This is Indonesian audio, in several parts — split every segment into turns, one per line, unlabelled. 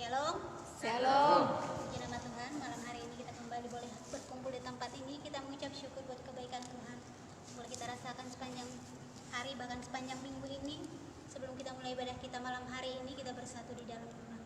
Shalom.
Shalom.
Puji nama Tuhan, malam hari ini kita kembali boleh berkumpul di tempat ini. Kita mengucap syukur buat kebaikan Tuhan. Boleh kita rasakan sepanjang hari, bahkan sepanjang minggu ini. Sebelum kita mulai ibadah kita malam hari ini, kita bersatu di dalam Tuhan.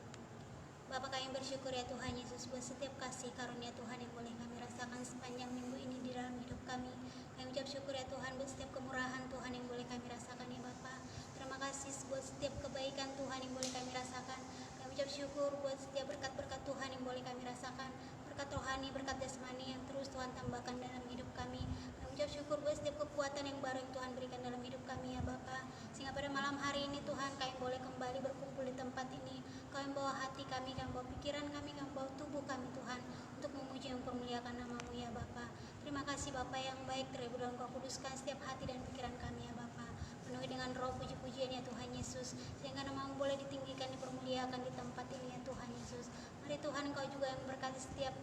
Bapa, kami bersyukur ya Tuhan Yesus buat setiap kasih karunia Tuhan yang boleh kami rasakan sepanjang minggu ini di dalam hidup kami. Kami ucap syukur ya Tuhan buat setiap kemurahan Tuhan yang boleh kami rasakan ya Bapa. Terima kasih buat setiap kebaikan Tuhan yang boleh kami rasakan. Kami ucap syukur buat setiap berkat-berkat Tuhan yang boleh kami rasakan. Berkat rohani, berkat jasmani yang terus Tuhan tambahkan dalam hidup kami. Kami ucap syukur buat setiap kekuatan yang baru yang Tuhan berikan dalam hidup kami ya Bapa. Sehingga pada malam hari ini Tuhan kami boleh kembali berkumpul di tempat ini. Kami bawa hati kami, kami bawa pikiran kami, kami bawa tubuh kami Tuhan untuk memuji dan mempermuliakan nama-Mu ya Bapa. Terima kasih Bapa yang baik, terlebih dahulu Engkau kuduskan setiap hati dan pikiran kami ya Bapa. Penuhi dengan roh puji-pujian ya Tuhan Yesus, sehingga nama-Mu boleh ditinggikan, dipermuliakan di tempat ini ya Tuhan Yesus. Mari Tuhan Engkau juga yang berkati setiap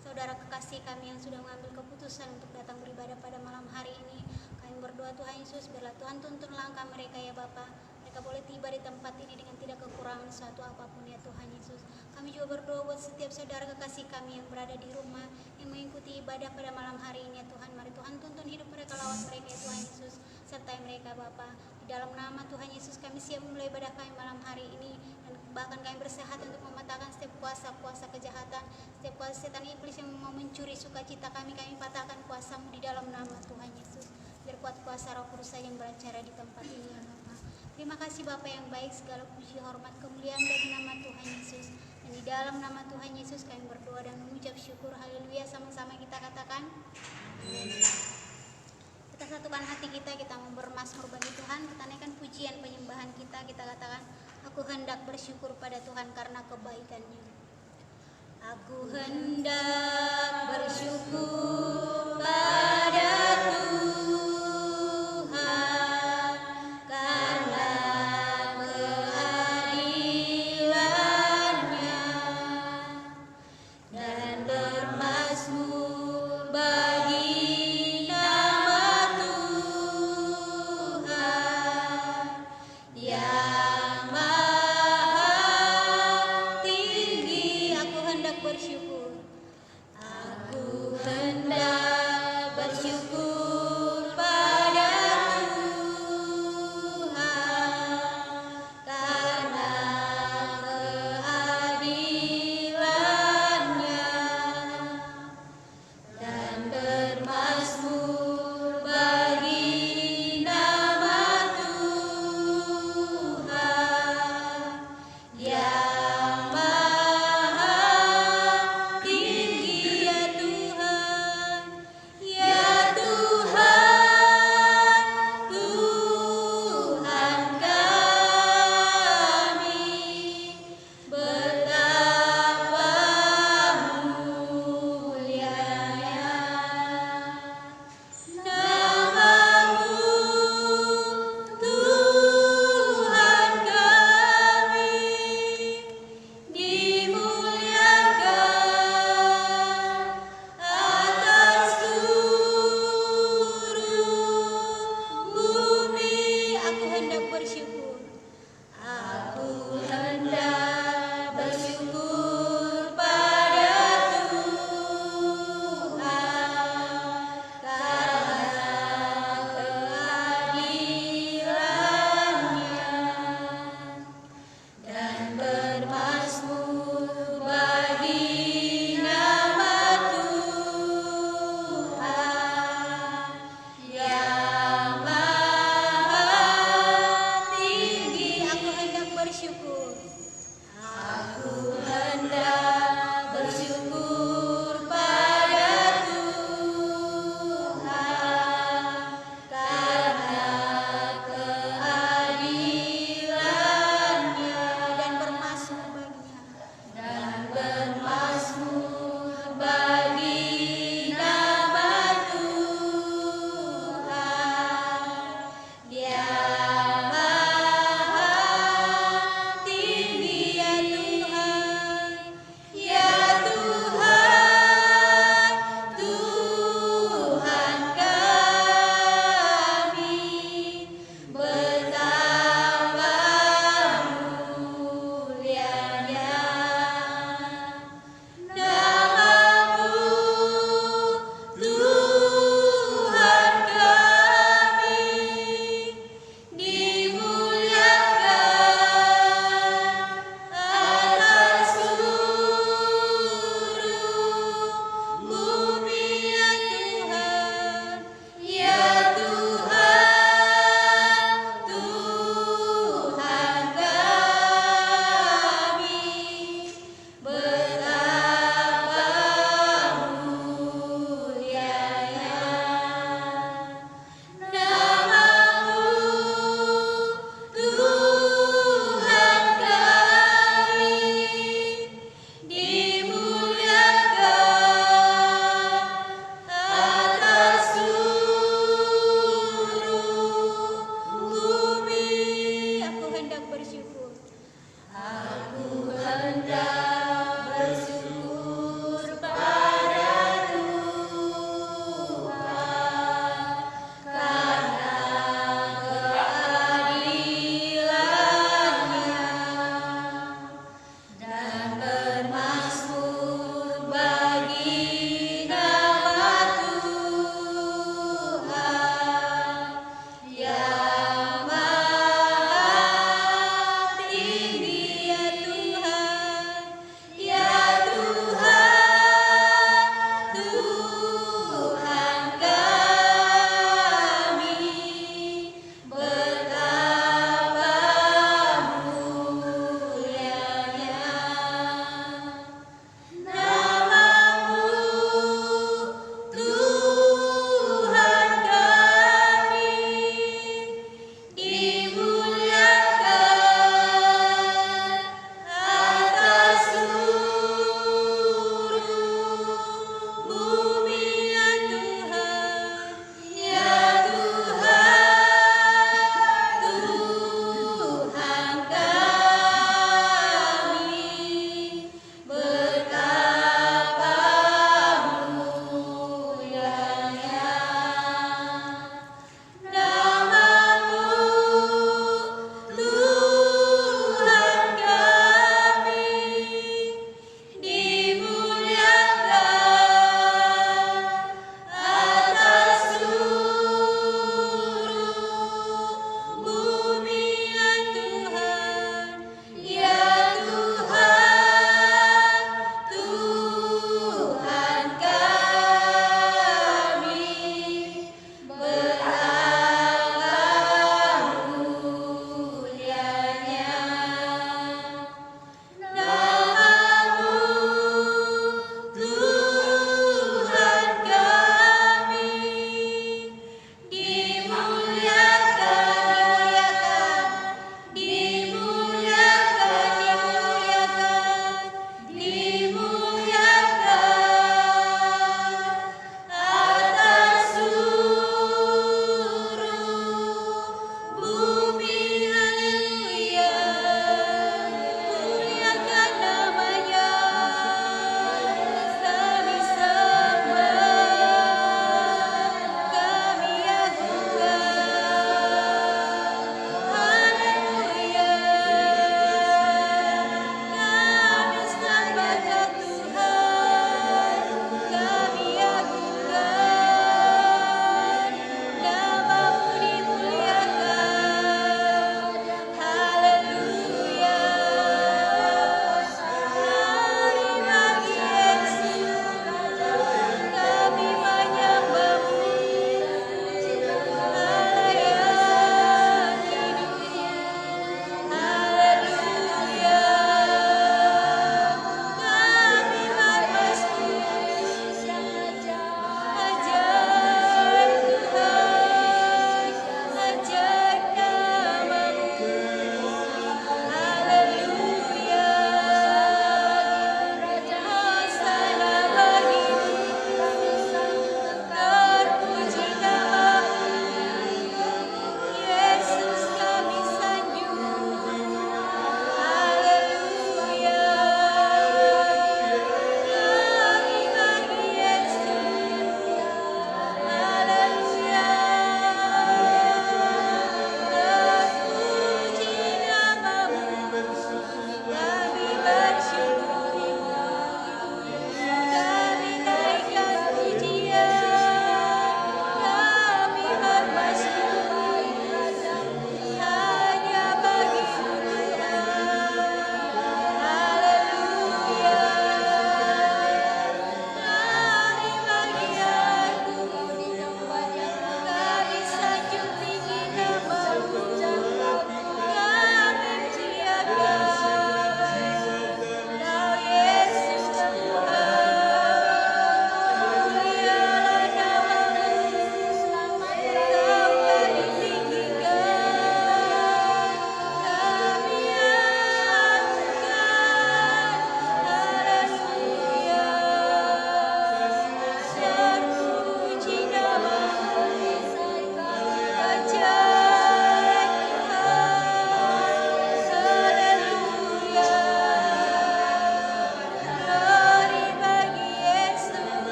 saudara kekasih kami yang sudah mengambil keputusan untuk datang beribadah pada malam hari ini. Kami berdoa Tuhan Yesus, biarlah Tuhan tuntun langkah mereka ya Bapa. Mereka boleh tiba di tempat ini dengan tidak kekurangan suatu apapun ya Tuhan Yesus. Kami juga berdoa buat setiap saudara kekasih kami yang berada di rumah, yang mengikuti ibadah pada malam hari ini ya Tuhan. Mari Tuhan tuntun hidup mereka, lawat mereka ya Tuhan Yesus. Sertai mereka Bapa. Di dalam nama Tuhan Yesus kami siap memulai ibadah kami malam hari ini. Dan bahkan kami bersehat untuk mematahkan setiap kuasa-kuasa kejahatan, setiap kuasa setan iblis yang mau mencuri sukacita kami patahkan kuasa-Mu di dalam nama Tuhan Yesus. Biar kuat kuasa Roh Kudus saja yang beracara di tempat ini ya Bapa. Terima kasih Bapa yang baik, segala puji, hormat, kemuliaan bagi nama Tuhan Yesus. Dan di dalam nama Tuhan Yesus kami berdoa dan mengucap syukur. Haleluya, sama-sama kita katakan amin. Kita satukan hati kita mau bermazmur bagi Tuhan. Kita naikkan pujian penyembahan kita katakan, aku hendak bersyukur pada Tuhan karena kebaikan-Nya. Aku hendak bersyukur pada Tuhan karena keadilan-Nya, dan bermazmur bagi nama Tuhan yang maha tinggi. Aku hendak bersyukur. Aku hendak bersyukur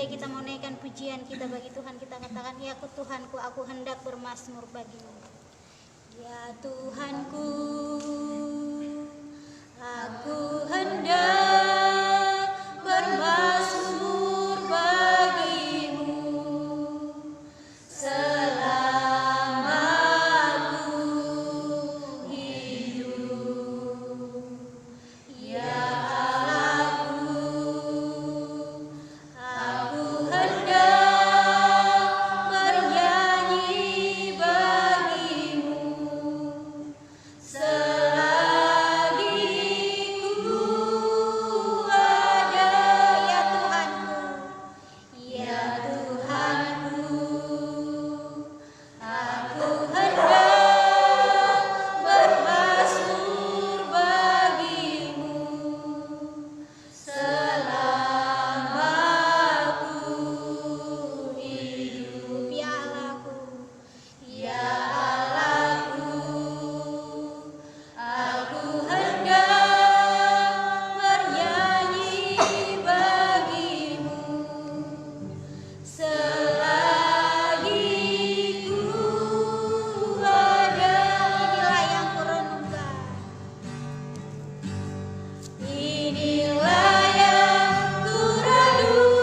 selesai kita mau naikkan pujian kita bagi Tuhan, kita katakan, ya Tuhanku, aku hendak bermazmur bagimu. Ya Tuhanku, aku hendak bermazmur bagimu selama aku hidup. Ya Allahku, aku hendak bernyanyi bagimu selagi ku ada. Ya Tuhanku, ya Tuhanku, aku hendak bermazmur bagimu selama aku hidup. Ya Allahku, ya Allahku, aku hendak bernyanyi bagimu selagi ku ada. Inilah yang kurenungkan, inilah yang kurenungkan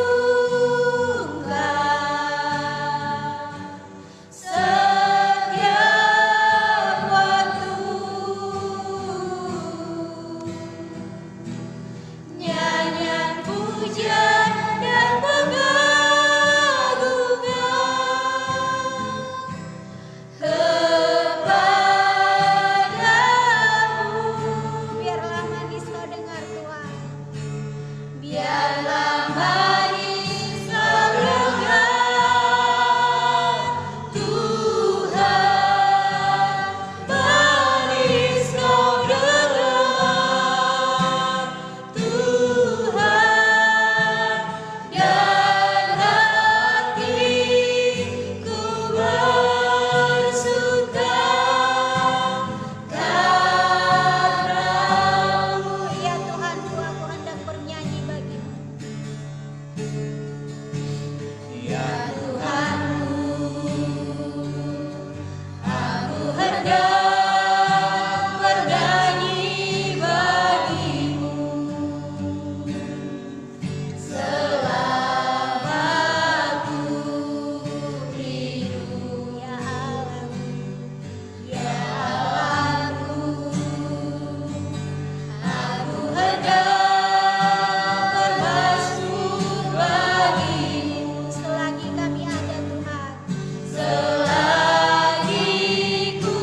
setiap waktu. Nyanyian pujian dan pengagungan kepadamu. Biarlah manis kau dengar Tuhan, biarlah manis kau dengar Tuhan, manis kau dengar Tuhan, dan hatiku bersuka karenamu. Ya Tuhanku, aku hendak bernyanyi bagimu. Ya Tuhanku, aku hendak bernyanyi bagimu selama aku hidup. Ya Allahku, ya Allahku, aku hendak bermazmur bagimu selagi kami ada Tuhan, selagi ku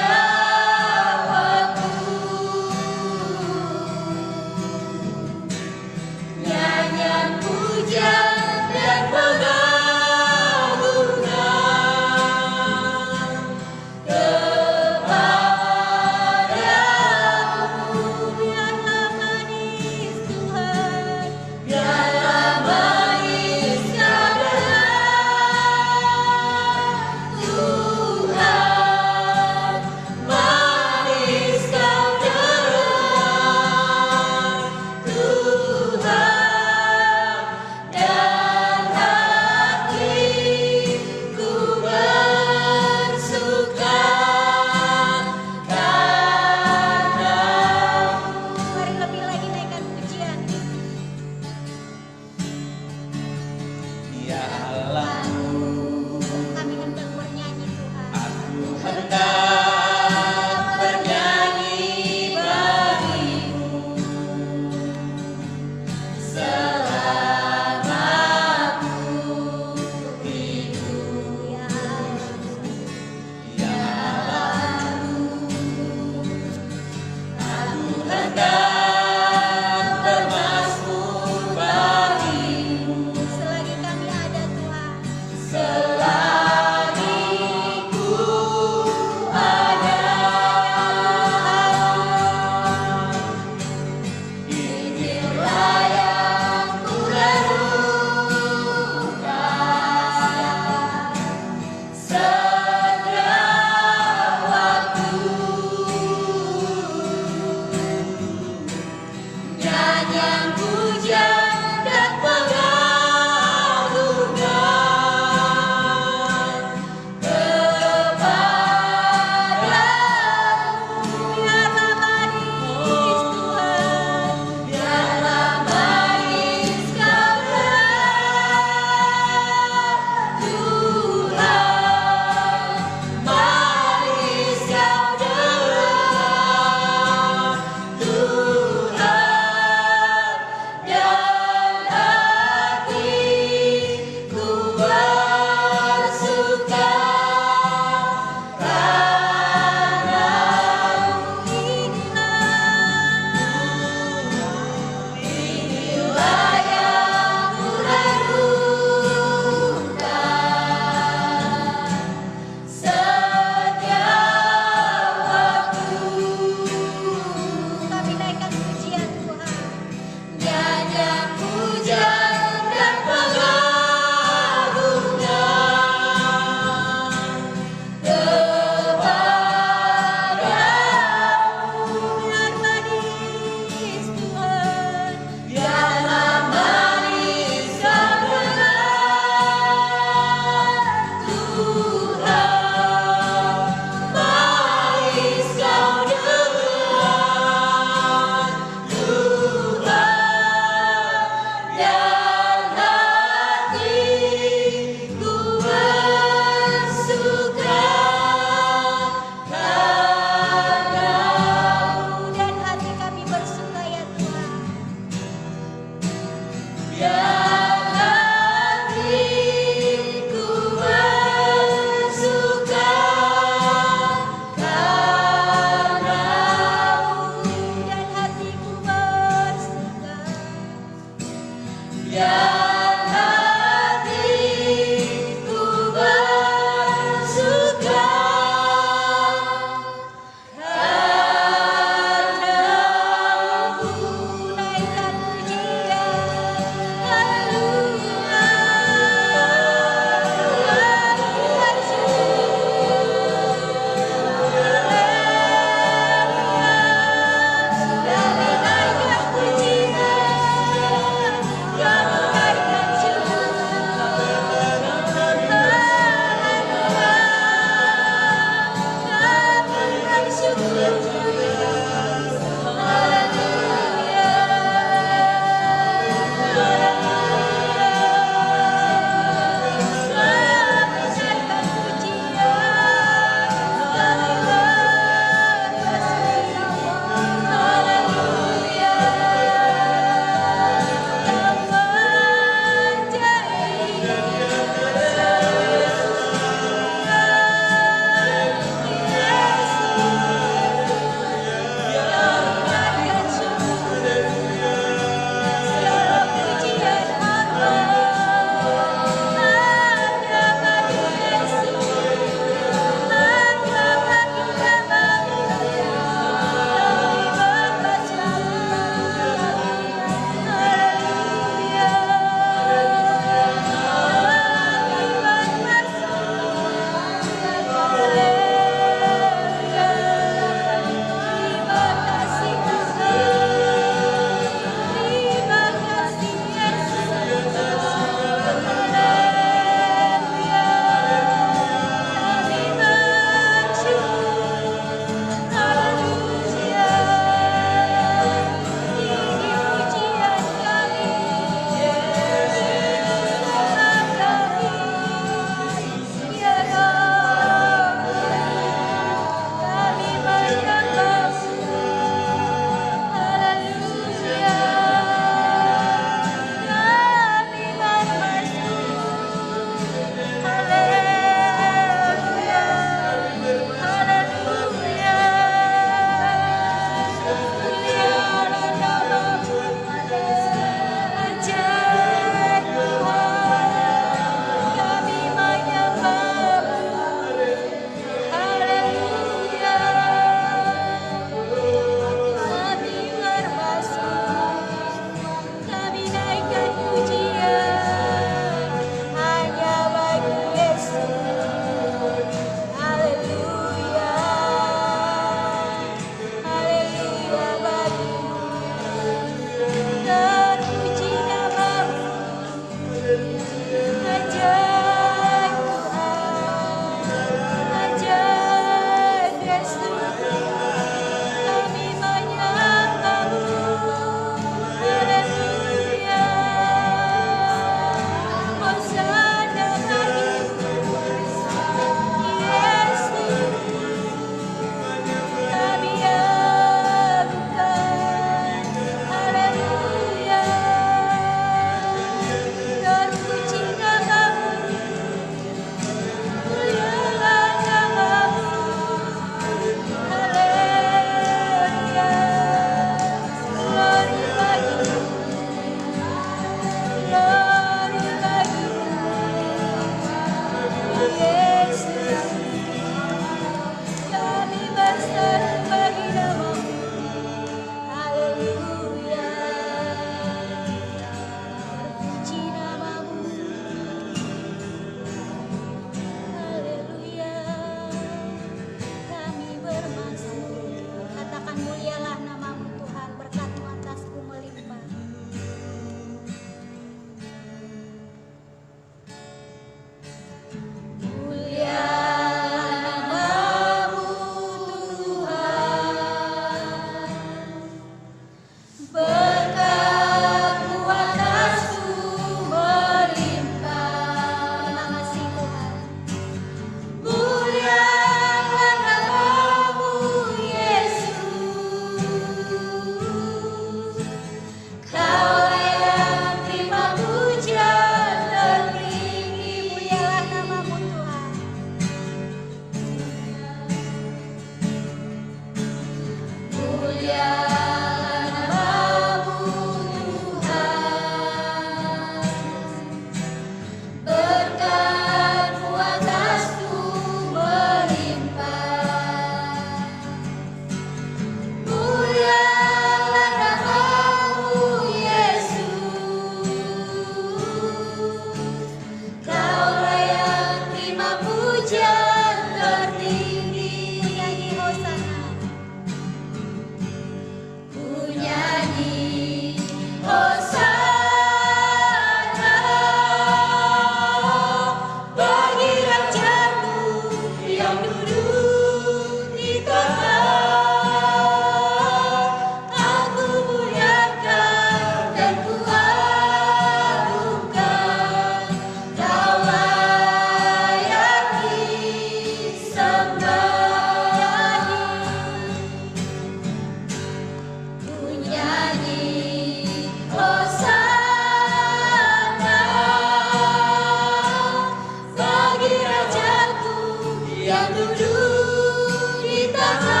yang duduk di tahta.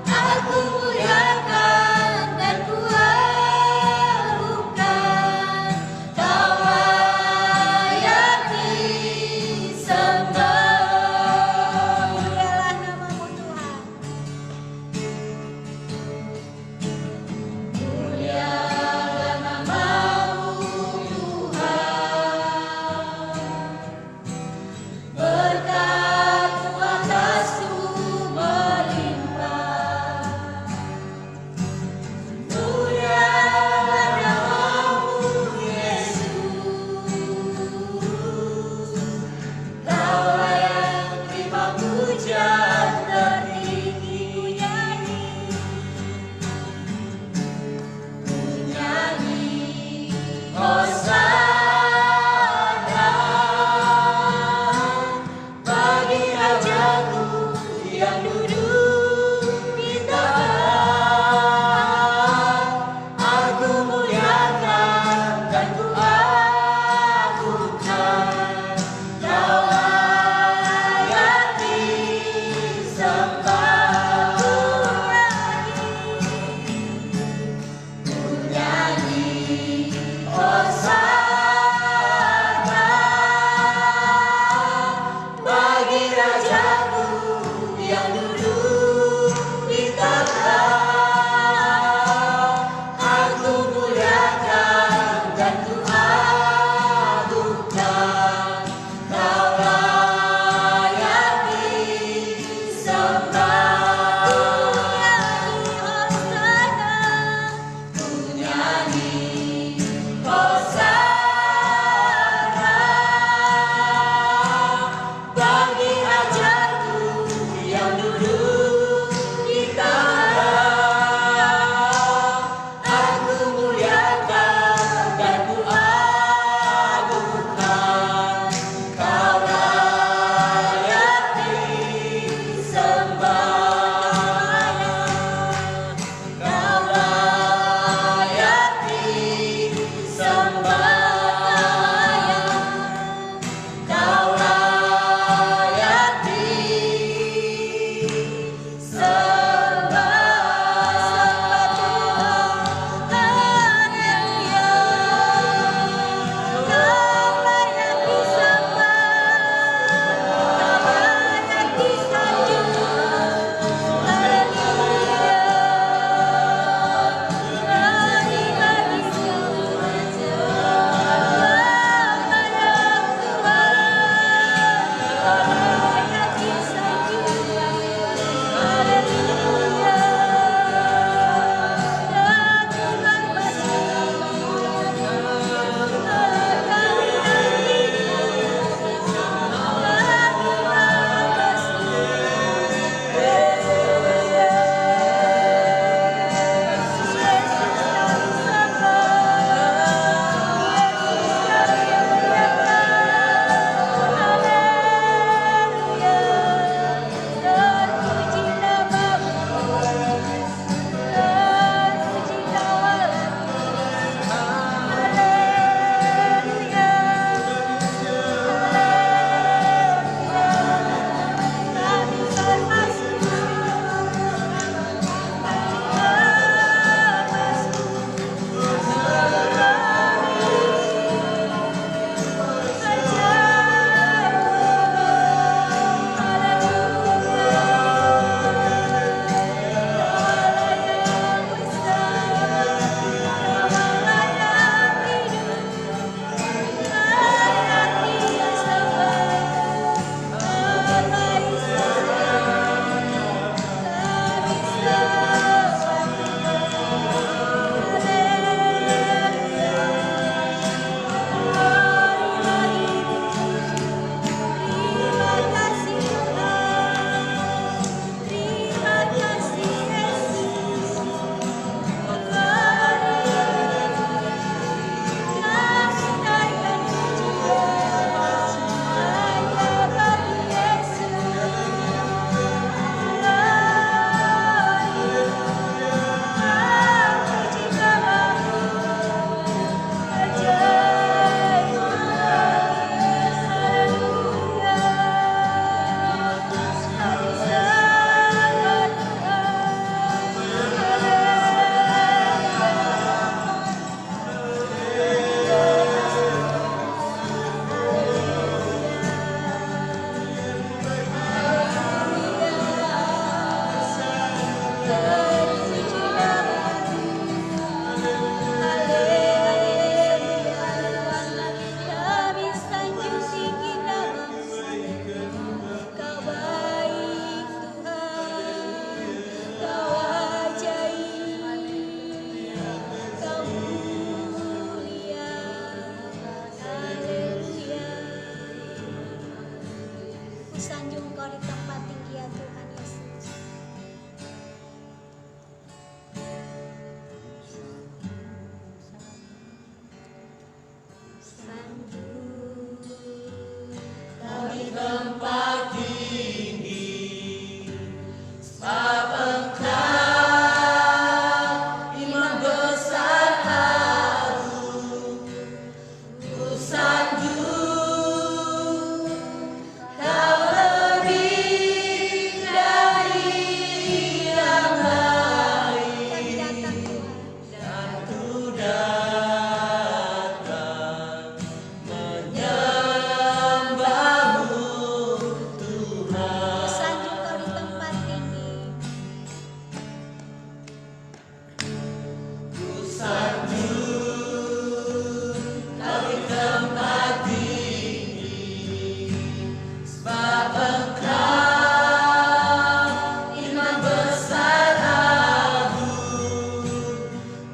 Aku muliakan dan kuagungkan, Kau layak disembah.
Mulialah namamu Tuhan.
Mulialah namamu Tuhan.
Sanjung Engkau di tempat tinggi ya Tuhan Yesus.
Kau di tempat tinggi, sebab Engkau imam besar agung. Ku sanjung, Kau lebih dari yang
Kami
lain,
datang Tuhan.
dan ku datang menyembahmu Tuhan.
Ku sanjung Kau di tempat tinggi.
Ku sanjung Kau di tempat tinggi, sebab Engkau imam besar agung.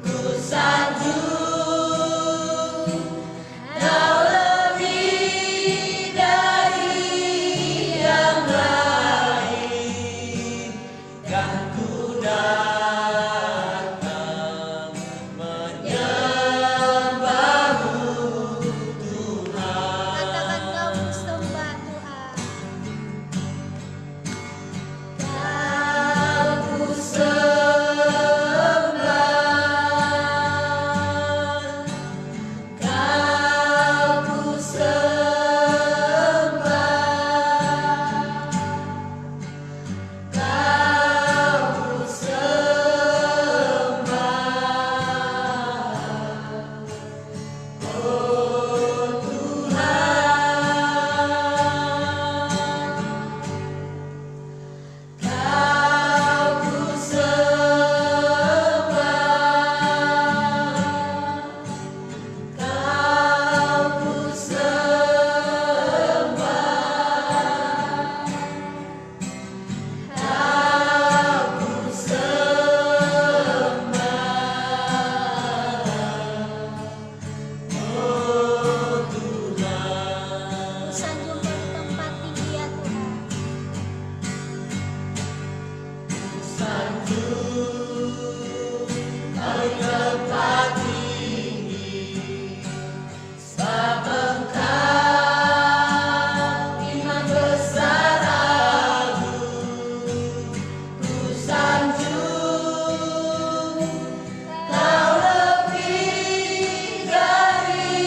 Ku sanjung, Kau lebih dari yang lain, kan ku datang menyembahmu Tuhan.
Katakan Kau ku sembah Tuhan.
Kau ku sembah, Kau ku sembah, Kau ku sembah, oh Tuhan. Kau ku sembah, Kau ku sembah, Kau ku sembah, oh Tuhan.
Ku sanjung Kau di tempat tinggi ya Tuhan.
Sanjung Kau di tempat tinggi, sebab Engkau imam besar agung. Ku sanjung, Kau lebih dari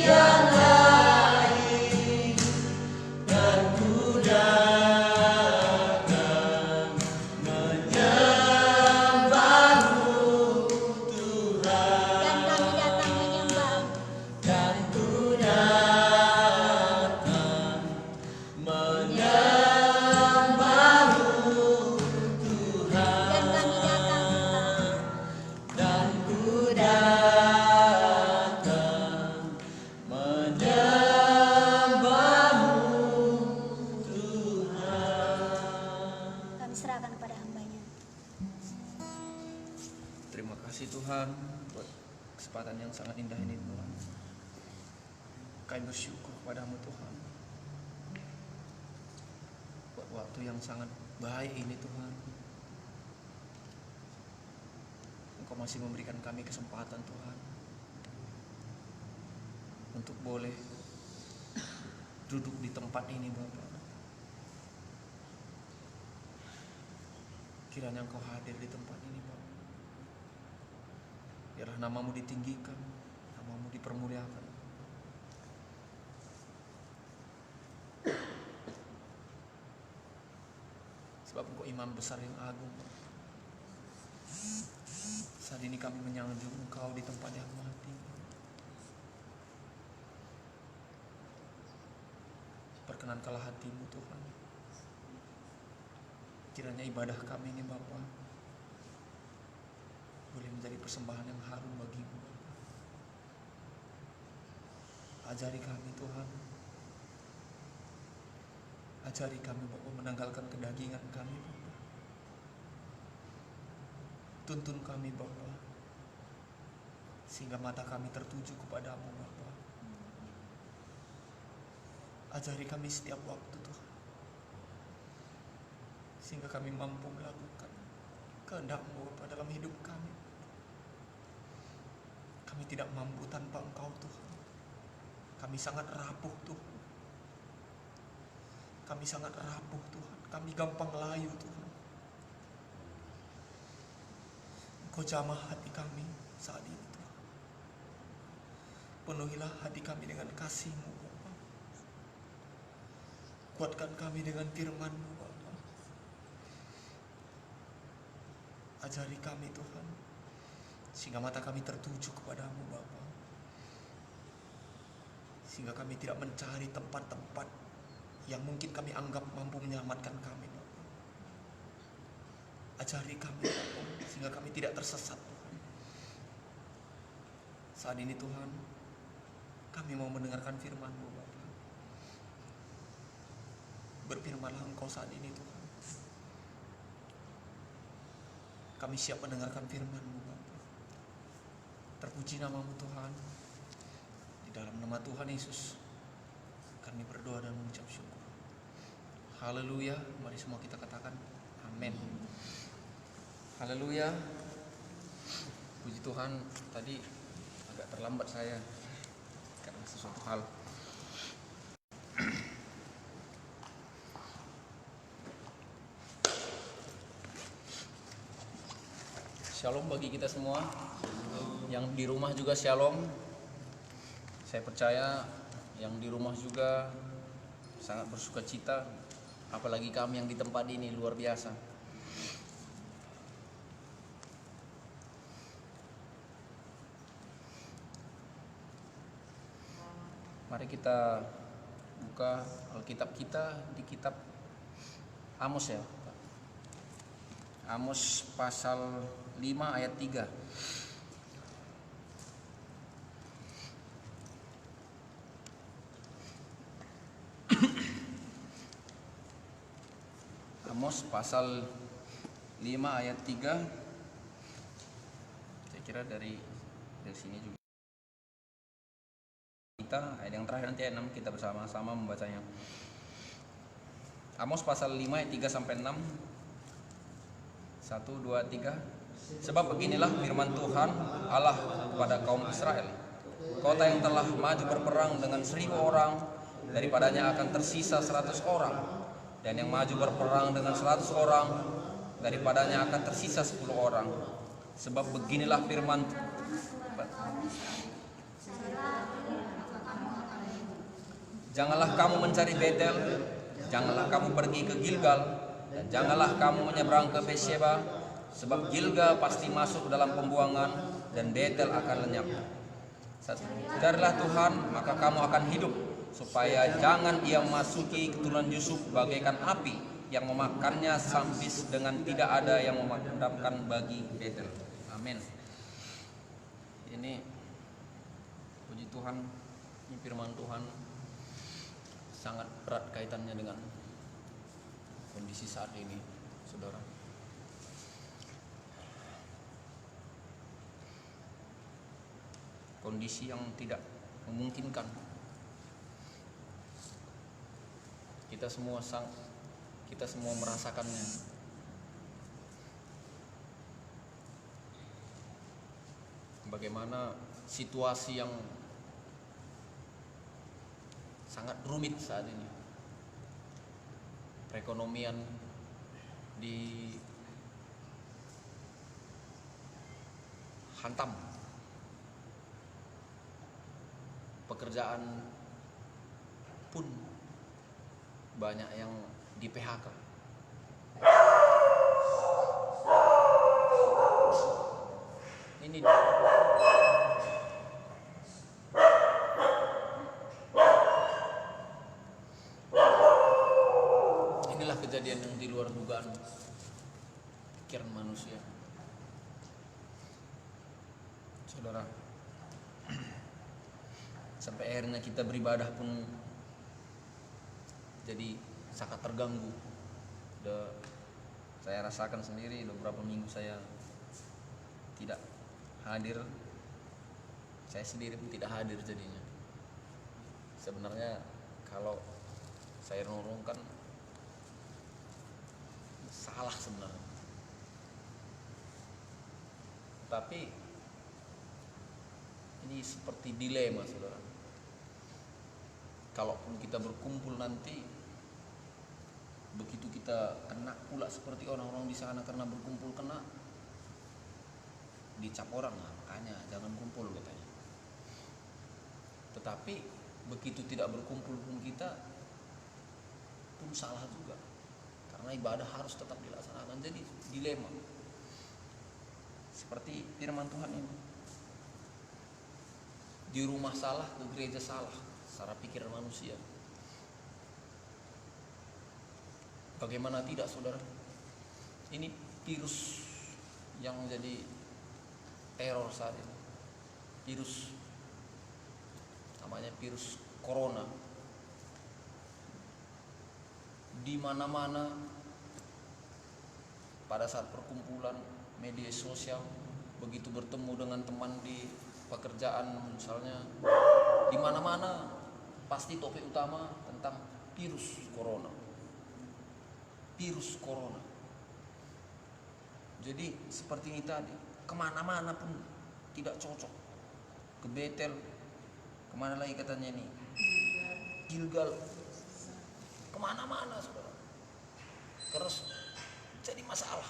yang lain, dan ku datang menyembahmu Tuhan.
Dan kami datang menyembah.
Dan ku datang menyembahmu Tuhan.
Dan kami datang Tuhan.
Dan ku datang menyembahmu Tuhan.
Kami serahkan kepada hamba-Nya.
Terima kasih Tuhan buat kesempatan yang sangat indah ini Tuhan. Kami bersyukur kepadamu Tuhan buat waktu yang sangat baik ini Tuhan. Engkau masih memberikan kami kesempatan Tuhan untuk boleh duduk di tempat ini Bapa. Kiranya Engkau hadir di tempat ini Bapa. Biarlah namamu ditinggikan, namamu dipermuliakan. Sebab Engkau imam besar yang agung. Saat ini kami menyanjung Engkau di tempat yang maha tinggi. Perkenankanlah hatimu Tuhan. Kiranya ibadah kami ini Bapa boleh menjadi persembahan yang harum bagimu. Ajari kami Tuhan. Ajari kami Bapa menanggalkan kedagingan kami Bapa. Tuntun kami Bapa, sehingga mata kami tertuju kepadamu Bapa. Ajari kami setiap waktu Tuhan. sehingga kami mampu melakukan kehendak-Mu Bapa dalam hidup kami. Kami tidak mampu tanpa Engkau Tuhan. Kami sangat rapuh Tuhan. Kami sangat rapuh Tuhan. Kami gampang layu Tuhan. Engkau jamah hati kami saat ini Tuhan. Penuhilah hati kami dengan kasih-Mu Bapa. Kuatkan kami dengan firman-Mu Bapa. Ajari kami Tuhan, sehingga mata kami tertuju kepadamu Bapa. Sehingga kami tidak mencari tempat-tempat yang mungkin kami anggap mampu menyelamatkan kami Bapa. Ajari kami Bapa, sehingga kami tidak tersesat Tuhan. Saat ini Tuhan, kami mau mendengarkan firman-Mu Bapa. Berfirmanlah Engkau saat ini Tuhan. Kami siap mendengarkan firman-Mu Bapa. Terpuji nama-Mu Tuhan. Di dalam nama Tuhan Yesus kami berdoa dan mengucap syukur. Haleluya. Mari semua kita katakan amin. Haleluya. Puji Tuhan, tadi agak terlambat saya karena sesuatu hal. Shalom bagi kita semua. Yang di rumah juga shalom. Saya percaya yang di rumah juga sangat bersuka cita. Apalagi kami yang di tempat ini luar biasa. Mari kita buka Alkitab kita di kitab Amos ya. Amos pasal 5 ayat 3. Amos pasal 5 ayat 3. Saya kira dari sini juga. Kita ayat yang terakhir nanti ayat 6 kita bersama-sama membacanya. Amos pasal 5 ayat 3 sampai 6. 1, 2, 3. Sebab beginilah firman Tuhan Allah kepada kaum Israel. Kota yang telah maju berperang dengan 1000 orang, daripadanya akan tersisa 100 orang. Dan yang maju berperang dengan 100 orang, daripadanya akan tersisa 10 orang. Sebab beginilah firman Janganlah kamu mencari Betel, janganlah kamu pergi ke Gilgal, dan janganlah kamu menyeberang ke Beersheba, sebab Gilgal pasti masuk dalam pembuangan dan Betel akan lenyap. Carilah Tuhan, maka kamu akan hidup, supaya jangan ia masuki keturunan Yusuf bagaikan api yang memakannya sampis dengan tidak ada yang memadamkan bagi Betel. Amin. Ini puji Tuhan, ini firman Tuhan sangat erat kaitannya dengan kondisi saat ini, saudara. Kondisi yang tidak memungkinkan. Kita semua merasakannya. Bagaimana situasi yang sangat rumit saat ini. Perekonomian dihantam, pekerjaan pun banyak yang di PHK. Inilah kejadian yang di luar dugaan pikiran manusia, saudara. Sampai akhirnya kita beribadah pun jadi sangat terganggu. Saya rasakan sendiri beberapa minggu saya tidak hadir. Saya sendiri pun tidak hadir jadinya. Sebenarnya kalau saya renungkan salah sebenarnya. Tapi ini seperti dilema, saudara. Kalaupun kita berkumpul nanti, begitu kita kena pula seperti orang-orang di sana karena berkumpul kena, dicap orang, nah, makanya jangan kumpul katanya. Tetapi begitu tidak berkumpul pun kita pun salah juga, karena ibadah harus tetap dilaksanakan. Jadi dilema seperti firman Tuhan ini, di rumah salah, ke gereja salah, secara pikiran manusia. Bagaimana tidak, saudara? Ini virus yang menjadi teror saat ini. Virus namanya virus corona. Di mana-mana pada saat perkumpulan media sosial, begitu bertemu dengan teman di pekerjaan misalnya, di mana-mana pasti topik utama tentang virus corona. Virus corona. Jadi seperti ini tadi, kemana-mana pun tidak cocok. Ke Betel, kemana lagi katanya ini? Gilgal. Kemana-mana, saudara. Terus jadi masalah.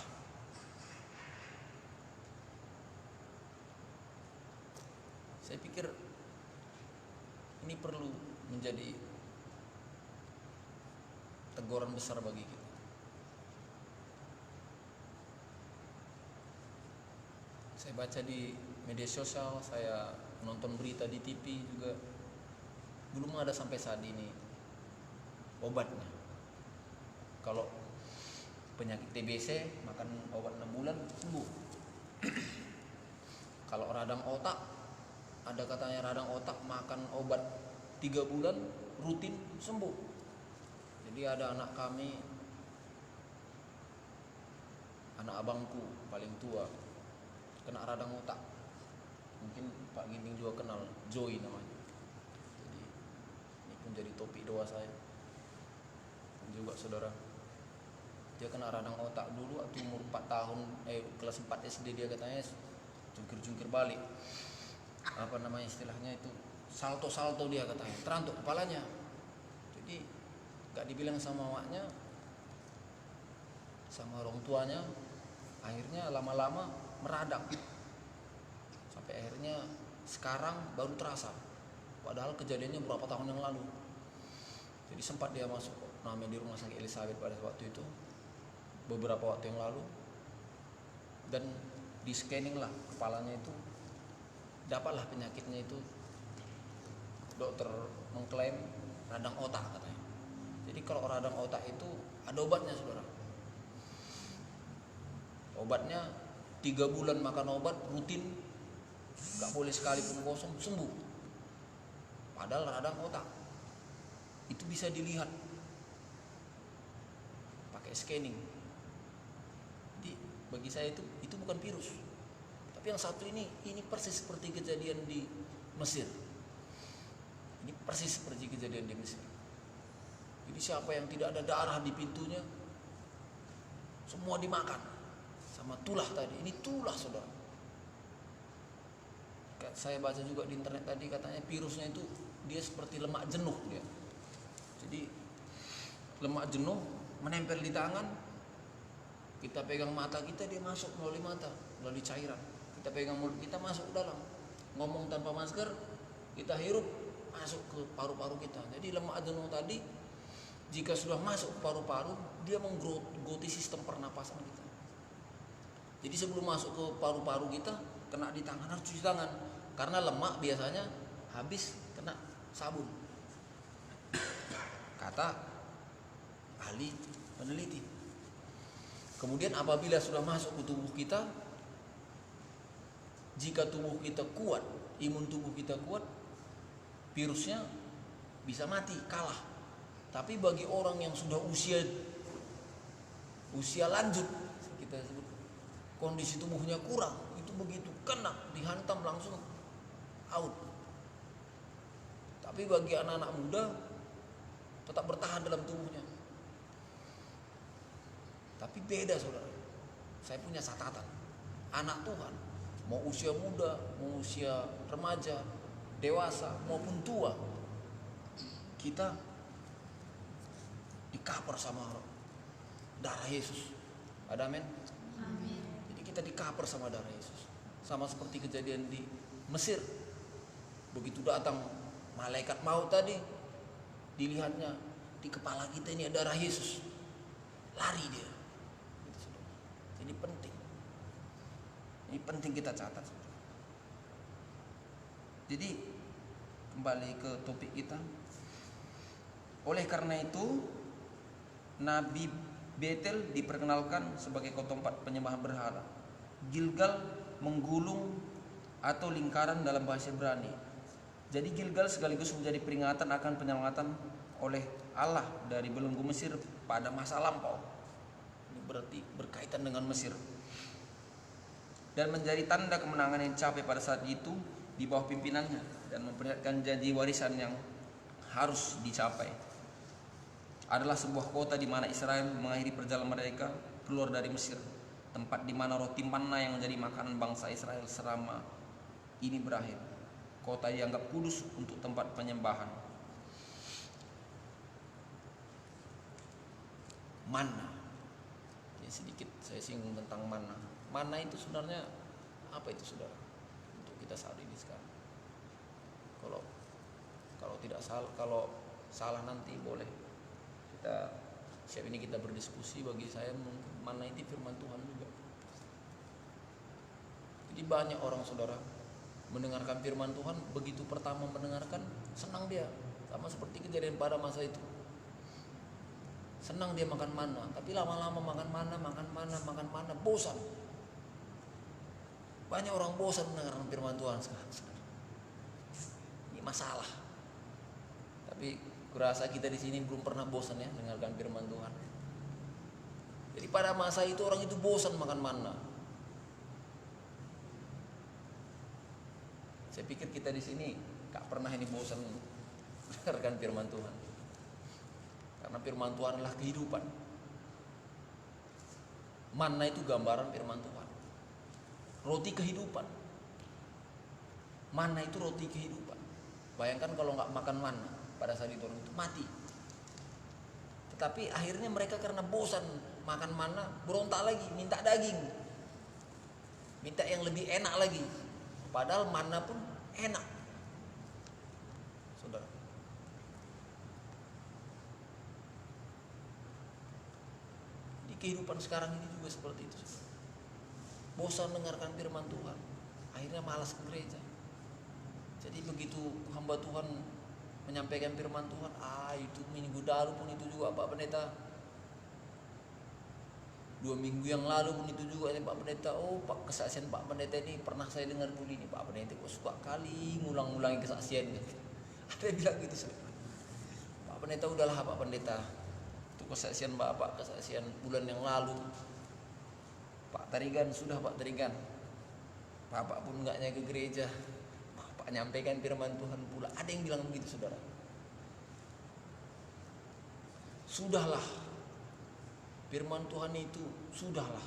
Saya pikir ini perlu menjadi teguran besar bagi kita. Saya baca di media sosial, saya nonton berita di TV juga, belum ada sampai saat ini obatnya. Kalau penyakit TBC makan obat 6 bulan sembuh. Kalau radang otak, ada katanya radang otak makan obat 3 bulan rutin sembuh. Jadi ada anak kami, anak abangku paling tua, kena radang otak. Mungkin Pak Ginting juga kenal, Joy namanya. Jadi ini pun jadi topik doa saya. Dan juga saudara, dia kena radang otak dulu waktu umur 4 tahun, kelas 4 SD dia katanya jungkir-jungkir balik. Apa namanya istilahnya itu? Salto-salto dia katanya, terantuk kepalanya. Jadi gak dibilang sama maknya, sama orang tuanya, akhirnya lama-lama meradang. Sampai akhirnya sekarang baru terasa, padahal kejadiannya berapa tahun yang lalu. Jadi sempat dia masuk namanya di rumah sakit Elizabeth pada waktu itu, beberapa waktu yang lalu, dan di scanning lah kepalanya itu, dapatlah penyakitnya itu. Dokter mengklaim radang otak katanya. Jadi kalau radang otak itu ada obatnya, saudara. Obatnya 3 bulan makan obat rutin, gak boleh sekalipun kosong, sembuh. Padahal radang otak itu bisa dilihat pakai scanning. Jadi bagi saya itu bukan virus. Tapi yang satu ini persis seperti kejadian di Mesir. Ini persis seperti kejadian di Mesir. Jadi siapa yang tidak ada darah di pintunya, semua dimakan sama tulah tadi. Ini tulah, saudara. Saya baca juga di internet tadi, katanya virusnya itu dia seperti lemak jenuh dia. Jadi lemak jenuh menempel di tangan, kita pegang mata kita, dia masuk melalui mata, melalui cairan. Kita pegang mulut kita, masuk ke dalam. Ngomong tanpa masker, kita hirup, masuk ke paru-paru kita. Jadi lemak jenuh tadi jika sudah masuk ke paru-paru, dia menggerogoti sistem pernapasan kita. Jadi sebelum masuk ke paru-paru kita, kena di tangan, harus cuci tangan. Karena lemak biasanya habis kena sabun, kata ahli peneliti. Kemudian apabila sudah masuk ke tubuh kita, jika tubuh kita kuat, imun tubuh kita kuat, virusnya bisa mati, kalah. Tapi bagi orang yang sudah usia lanjut, kita sebut kondisi tubuhnya kurang, itu begitu kena, dihantam langsung out. Tapi bagi anak-anak muda tetap bertahan dalam tubuhnya. Tapi beda saudara. Saya punya catatan. Anak Tuhan, mau usia muda, mau usia remaja, dewasa maupun tua, kita dikaper sama darah Yesus. Ada amin?
Amin.
Jadi kita dikaper sama darah Yesus. Sama seperti kejadian di Mesir. Begitu datang malaikat maut tadi, dilihatnya di kepala kita ini ada darah Yesus. Lari dia. Gitu, saudara. Jadi penting. Ini penting kita catat. Saudara. Jadi kembali ke topik kita. Oleh karena itu, Nabi Betel diperkenalkan sebagai kota tempat penyembahan berhala. Gilgal menggulung atau lingkaran dalam bahasa Ibrani. Jadi Gilgal sekaligus menjadi peringatan akan penyelamatan oleh Allah dari belenggu Mesir pada masa lampau. Ini berarti berkaitan dengan Mesir. Dan menjadi tanda kemenangan yang dicapai pada saat itu di bawah pimpinannya dan memperlihatkan janji warisan yang harus dicapai. Adalah sebuah kota di mana Israel mengakhiri perjalanan mereka keluar dari Mesir, tempat di mana roti manna yang menjadi makanan bangsa Israel selama ini berakhir. Kota yang dianggap kudus untuk tempat penyembahan. Manna. Ya, sedikit saya singgung tentang manna. Manna itu sebenarnya apa itu saudara? Untuk kita saat ini sekarang. Kalau tidak salah, kalau salah nanti boleh kita siap ini kita berdiskusi. Bagi saya manna itu firman Tuhan juga. Jadi banyak orang saudara mendengarkan firman Tuhan, begitu pertama mendengarkan senang dia, sama seperti kejadian pada masa itu. Senang dia makan manna, tapi lama-lama makan manna, bosan. Banyak orang bosan mendengarkan firman Tuhan sekarang. Ini masalah. Tapi kurasa kita di sini belum pernah bosan ya mendengarkan firman Tuhan. Jadi pada masa itu orang itu bosan makan manna. Saya pikir kita di sini gak pernah ini bosan mendengarkan firman Tuhan. Karena firman Tuhan adalah kehidupan. Manna itu gambaran firman Tuhan. Roti kehidupan. Manna itu roti kehidupan. Bayangkan kalau nggak makan manna pada saat itu orang itu mati. Tetapi akhirnya mereka karena bosan makan manna, berontak lagi, minta daging, minta yang lebih enak lagi. Padahal manna pun enak, saudara. Di kehidupan sekarang ini juga seperti itu, saudara. Bosan dengarkan firman Tuhan, akhirnya malas ke gereja. Jadi begitu hamba Tuhan menyampaikan firman Tuhan, itu minggu lalu pun itu juga Pak Pendeta, 2 minggu yang lalu pun itu juga Pak Pendeta. Pak, kesaksian Pak Pendeta ini pernah saya dengar dulu ini. Pak Pendeta kok suka kali ngulang-ngulangi kesaksian gitu. Ada yang bilang gitu. Pak Pendeta, udahlah Pak Pendeta, itu kesaksian Bapak, kesaksian bulan yang lalu. Pak Tarigan, sudah Pak Tarigan, Bapak pun enggaknya ke gereja, Bapak nyampaikan firman Tuhan pula. Ada yang bilang begitu saudara. Sudahlah, firman Tuhan itu sudahlah.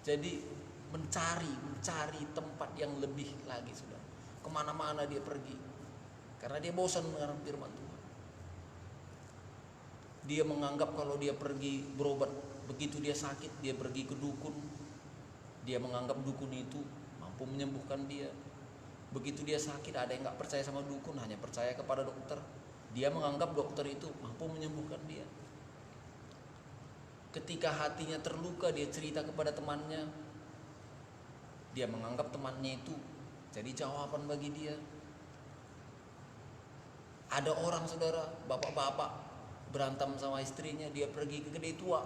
Jadi mencari tempat yang lebih lagi saudara. Kemana-mana dia pergi, karena dia bosan mendengar firman Tuhan. Dia menganggap kalau dia pergi berobat, begitu dia sakit dia pergi ke dukun, dia menganggap dukun itu mampu menyembuhkan dia. Begitu dia sakit, ada yang gak percaya sama dukun, hanya percaya kepada dokter. Dia menganggap dokter itu mampu menyembuhkan dia. Ketika hatinya terluka, dia cerita kepada temannya. Dia menganggap temannya itu jadi jawaban bagi dia. Ada orang saudara, bapak-bapak berantem sama istrinya, dia pergi ke kedai tua.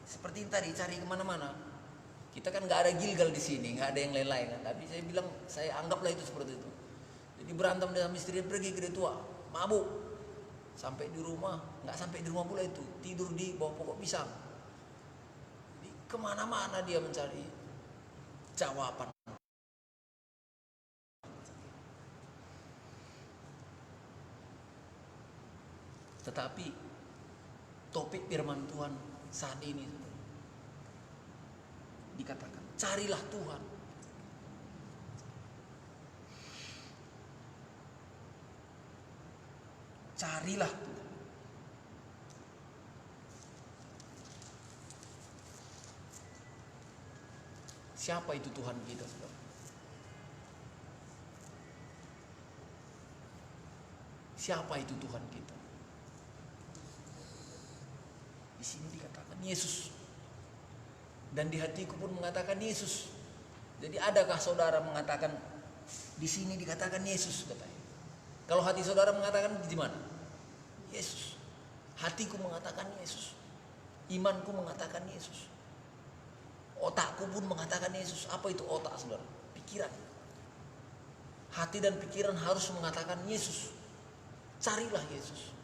Seperti yang tadi, cari kemana-mana. Kita kan nggak ada Gilgal di sini, nggak ada yang lain-lain. Tapi saya bilang, saya anggaplah itu seperti itu. Jadi berantem dengan istrinya, pergi ke kedai tua, mabuk. Sampai di rumah, nggak sampai di rumah pula itu, tidur di bawah pokok pisang. Jadi kemana-mana dia mencari jawaban. Tetapi topik firman Tuhan saat ini dikatakan, carilah Tuhan. Carilah Tuhan. Siapa itu Tuhan kita, saudara? Siapa itu Tuhan kita? Di sini dikatakan Yesus. Dan di hatiku pun mengatakan Yesus. Jadi adakah saudara mengatakan di sini dikatakan Yesus, katanya? Kalau hati saudara mengatakan di mana? Yesus. Hatiku mengatakan Yesus. Imanku mengatakan Yesus. Otakku pun mengatakan Yesus. Apa itu otak, saudara? Pikiran. Hati dan pikiran harus mengatakan Yesus. Carilah Yesus.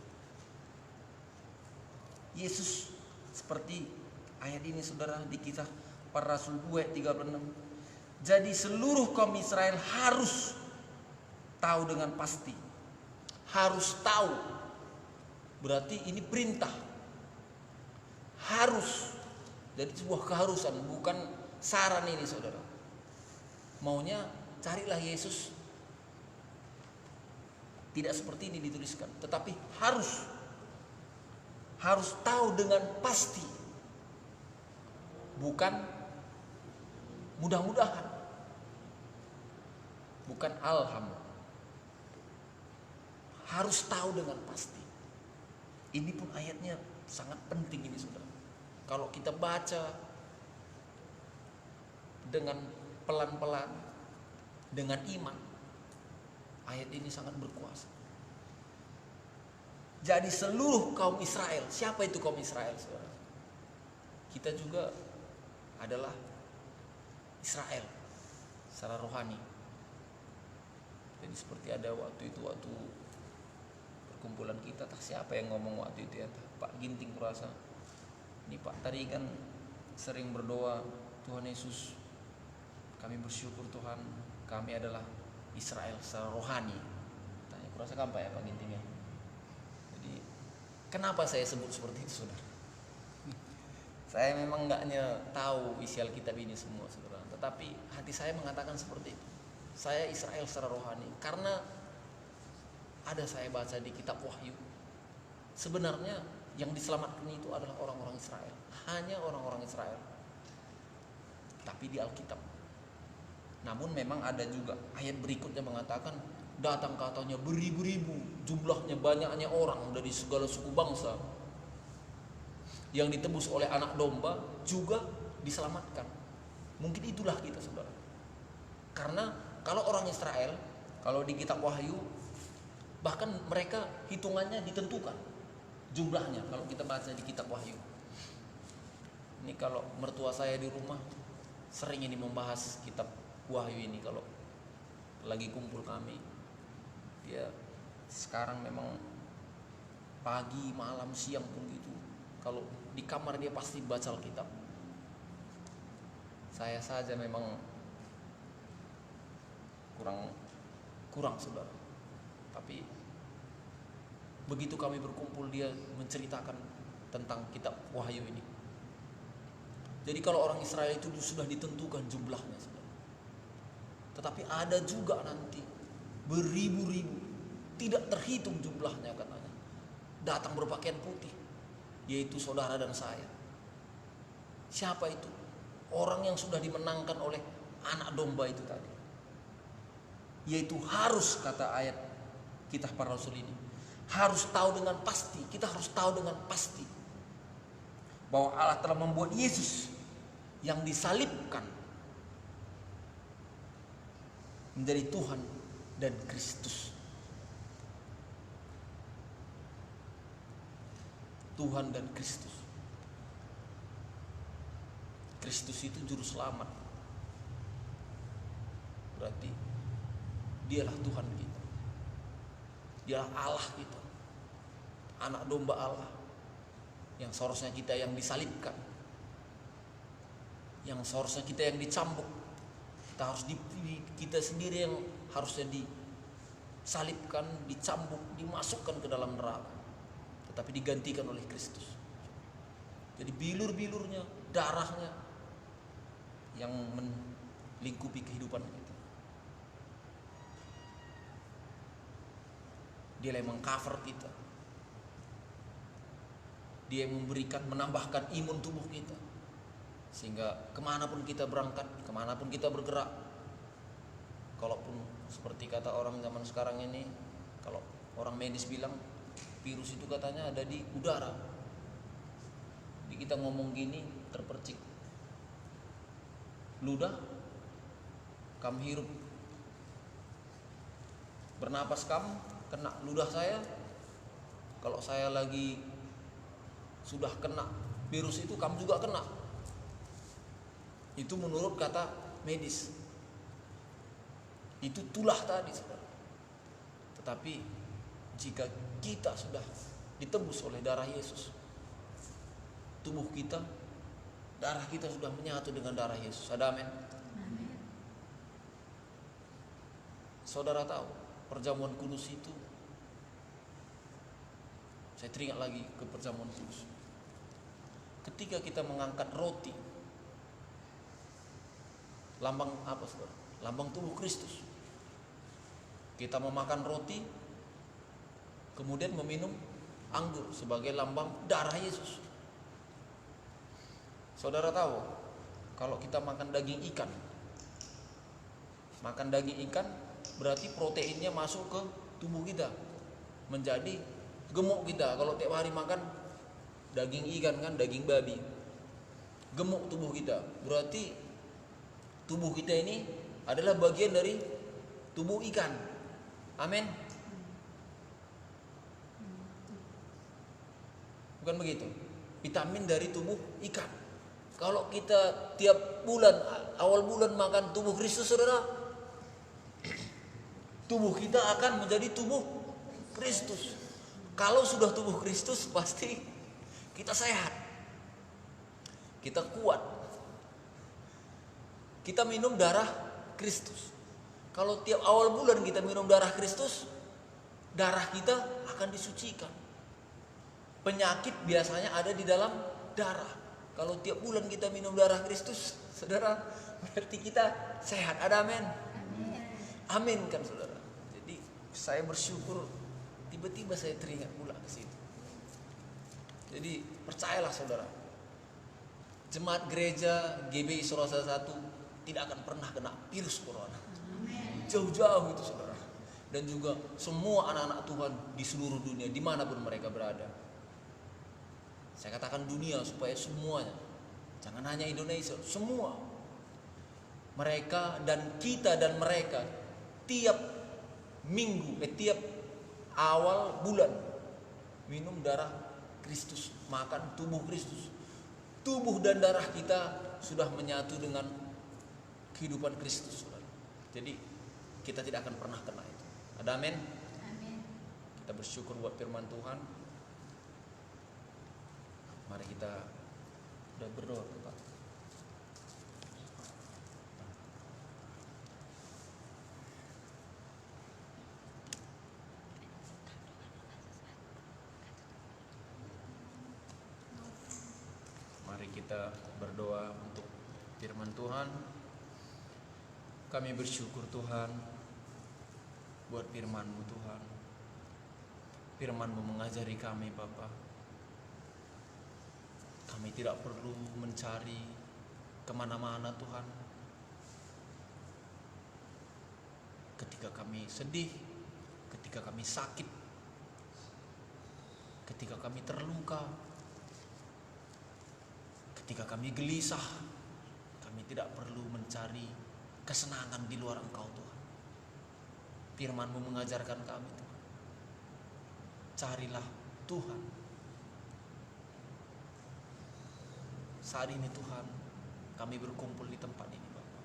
Yesus seperti ayat ini, saudara, di Kisah Para Rasul 2:36. Jadi seluruh kaum Israel harus tahu dengan pasti. Harus tahu. Berarti ini perintah. Harus. Jadi sebuah keharusan, bukan saran ini, saudara. Maunya carilah Yesus. Tidak seperti ini dituliskan, tetapi harus tahu dengan pasti. Bukan mudah-mudahan. Bukan alhamdulillah. Harus tahu dengan pasti. Ini pun ayatnya sangat penting ini, saudara. Kalau kita baca dengan pelan-pelan, dengan iman, ayat ini sangat berkuasa. Jadi seluruh kaum Israel, siapa itu kaum Israel, saudara? Kita juga adalah Israel secara rohani. Jadi seperti ada waktu perkumpulan kita, tak siapa yang ngomong waktu itu ya, Pak Ginting kurasa. Ini Pak tadi kan sering berdoa, Tuhan Yesus, kami bersyukur Tuhan, kami adalah Israel secara rohani. Tanya kurasa apa ya Pak Ginting ya? Jadi kenapa saya sebut seperti itu, saudara? Saya memang enggaknya tahu isi Alkitab ini semua, saudara. Tetapi hati saya mengatakan seperti itu. Saya Israel secara rohani karena ada saya baca di kitab Wahyu. Sebenarnya yang diselamatkan itu adalah orang-orang Israel, hanya orang-orang Israel. Tapi di Alkitab. Namun memang ada juga ayat berikutnya mengatakan datang katanya beribu-ribu, jumlahnya banyaknya orang dari segala suku bangsa yang ditebus oleh anak domba juga diselamatkan. Mungkin itulah kita, saudara. Karena kalau orang Israel, kalau di kitab Wahyu, bahkan mereka hitungannya ditentukan jumlahnya kalau kita baca di kitab Wahyu. Ini kalau mertua saya di rumah sering ini membahas kitab Wahyu ini kalau lagi kumpul kami. Dia sekarang memang pagi, malam, siang pun gitu. Kalau di kamar dia pasti baca Alkitab. Saya saja memang kurang, saudara. Tapi begitu kami berkumpul dia menceritakan tentang kitab Wahyu ini. Jadi kalau orang Israel itu sudah ditentukan jumlahnya, saudara. Tetapi ada juga nanti beribu-ribu, tidak terhitung jumlahnya katanya, datang berpakaian putih, yaitu saudara dan saya. Siapa itu? Orang yang sudah dimenangkan oleh anak domba itu tadi. Yaitu harus, kata ayat Kisah Para Rasul ini, harus tahu dengan pasti. Kita harus tahu dengan pasti bahwa Allah telah membuat Yesus yang disalibkan menjadi Tuhan dan Kristus. Tuhan dan Kristus. Kristus itu juru selamat. Berarti dialah Tuhan kita. Dialah Allah kita. Anak domba Allah. Yang seharusnya kita yang disalibkan. Yang seharusnya kita yang dicambuk. Kita sendiri yang harusnya disalibkan, dicambuk, dimasukkan ke dalam neraka. Tetapi digantikan oleh Kristus. Jadi bilur-bilurnya, darahnya yang melingkupi kehidupan kita. Dia yang mengcover kita. Dia yang memberikan, menambahkan imun tubuh kita. Sehingga kemanapun kita berangkat, kemanapun kita bergerak, kalaupun seperti kata orang zaman sekarang ini, kalau orang medis bilang virus itu katanya ada di udara. Jadi kita ngomong gini terpercik ludah, kamu hirup, bernapas kamu kena ludah saya. Kalau saya lagi sudah kena virus itu, kamu juga kena. Itu menurut kata medis. Itu tulah tadi, saudara. Tetapi jika kita sudah ditebus oleh darah Yesus, tubuh kita, darah kita sudah menyatu dengan darah Yesus. Ada amin? Saudara tahu perjamuan kudus itu, saya teringat lagi ke perjamuan kudus. Ketika kita mengangkat roti, lambang apa, saudara? Lambang tubuh Kristus. Kita memakan roti, kemudian meminum anggur sebagai lambang darah Yesus. Saudara tahu, kalau kita makan daging ikan berarti proteinnya masuk ke tubuh kita, menjadi gemuk kita. Kalau tiap hari makan daging ikan, kan daging babi, gemuk tubuh kita. Berarti tubuh kita ini adalah bagian dari tubuh ikan. Amin. Bukan begitu? Vitamin dari tubuh ikan. Kalau kita tiap bulan, awal bulan makan tubuh Kristus, saudara, tubuh kita akan menjadi tubuh Kristus. Kalau sudah tubuh Kristus, pasti kita sehat, kita kuat. Kita minum darah Kristus. Kalau tiap awal bulan kita minum darah Kristus, darah kita akan disucikan. Penyakit biasanya ada di dalam darah. Kalau tiap bulan kita minum darah Kristus, saudara, berarti kita sehat. Ada amin? Amin kan, saudara. Jadi saya bersyukur, tiba-tiba saya teringat pula ke situ. Jadi percayalah, saudara, jemaat gereja GBI Surabaya 1 tidak akan pernah kena virus corona. Jauh-jauh itu, saudara. Dan juga semua anak-anak Tuhan di seluruh dunia, dimanapun mereka berada. Saya katakan dunia supaya semuanya, jangan hanya Indonesia, semua. Mereka dan kita dan mereka tiap minggu, tiap awal bulan minum darah Kristus, makan tubuh Kristus. Tubuh dan darah kita sudah menyatu dengan kehidupan Kristus. Jadi kita tidak akan pernah kena itu. Ada amin?
Amin.
Kita bersyukur buat firman Tuhan. Mari kita udah berdoa, Pak. Mari kita berdoa untuk firman Tuhan. Kami bersyukur Tuhan buat firman-Mu, Tuhan. Firman-Mu mengajari kami, Bapa. Kami tidak perlu mencari kemana-mana, Tuhan. Ketika kami sedih, ketika kami sakit, ketika kami terluka, ketika kami gelisah, kami tidak perlu mencari kesenangan di luar Engkau, Tuhan. Firman-Mu mengajarkan kami, Tuhan. Carilah Tuhan. Saat ini, Tuhan, kami berkumpul di tempat ini, Bapa.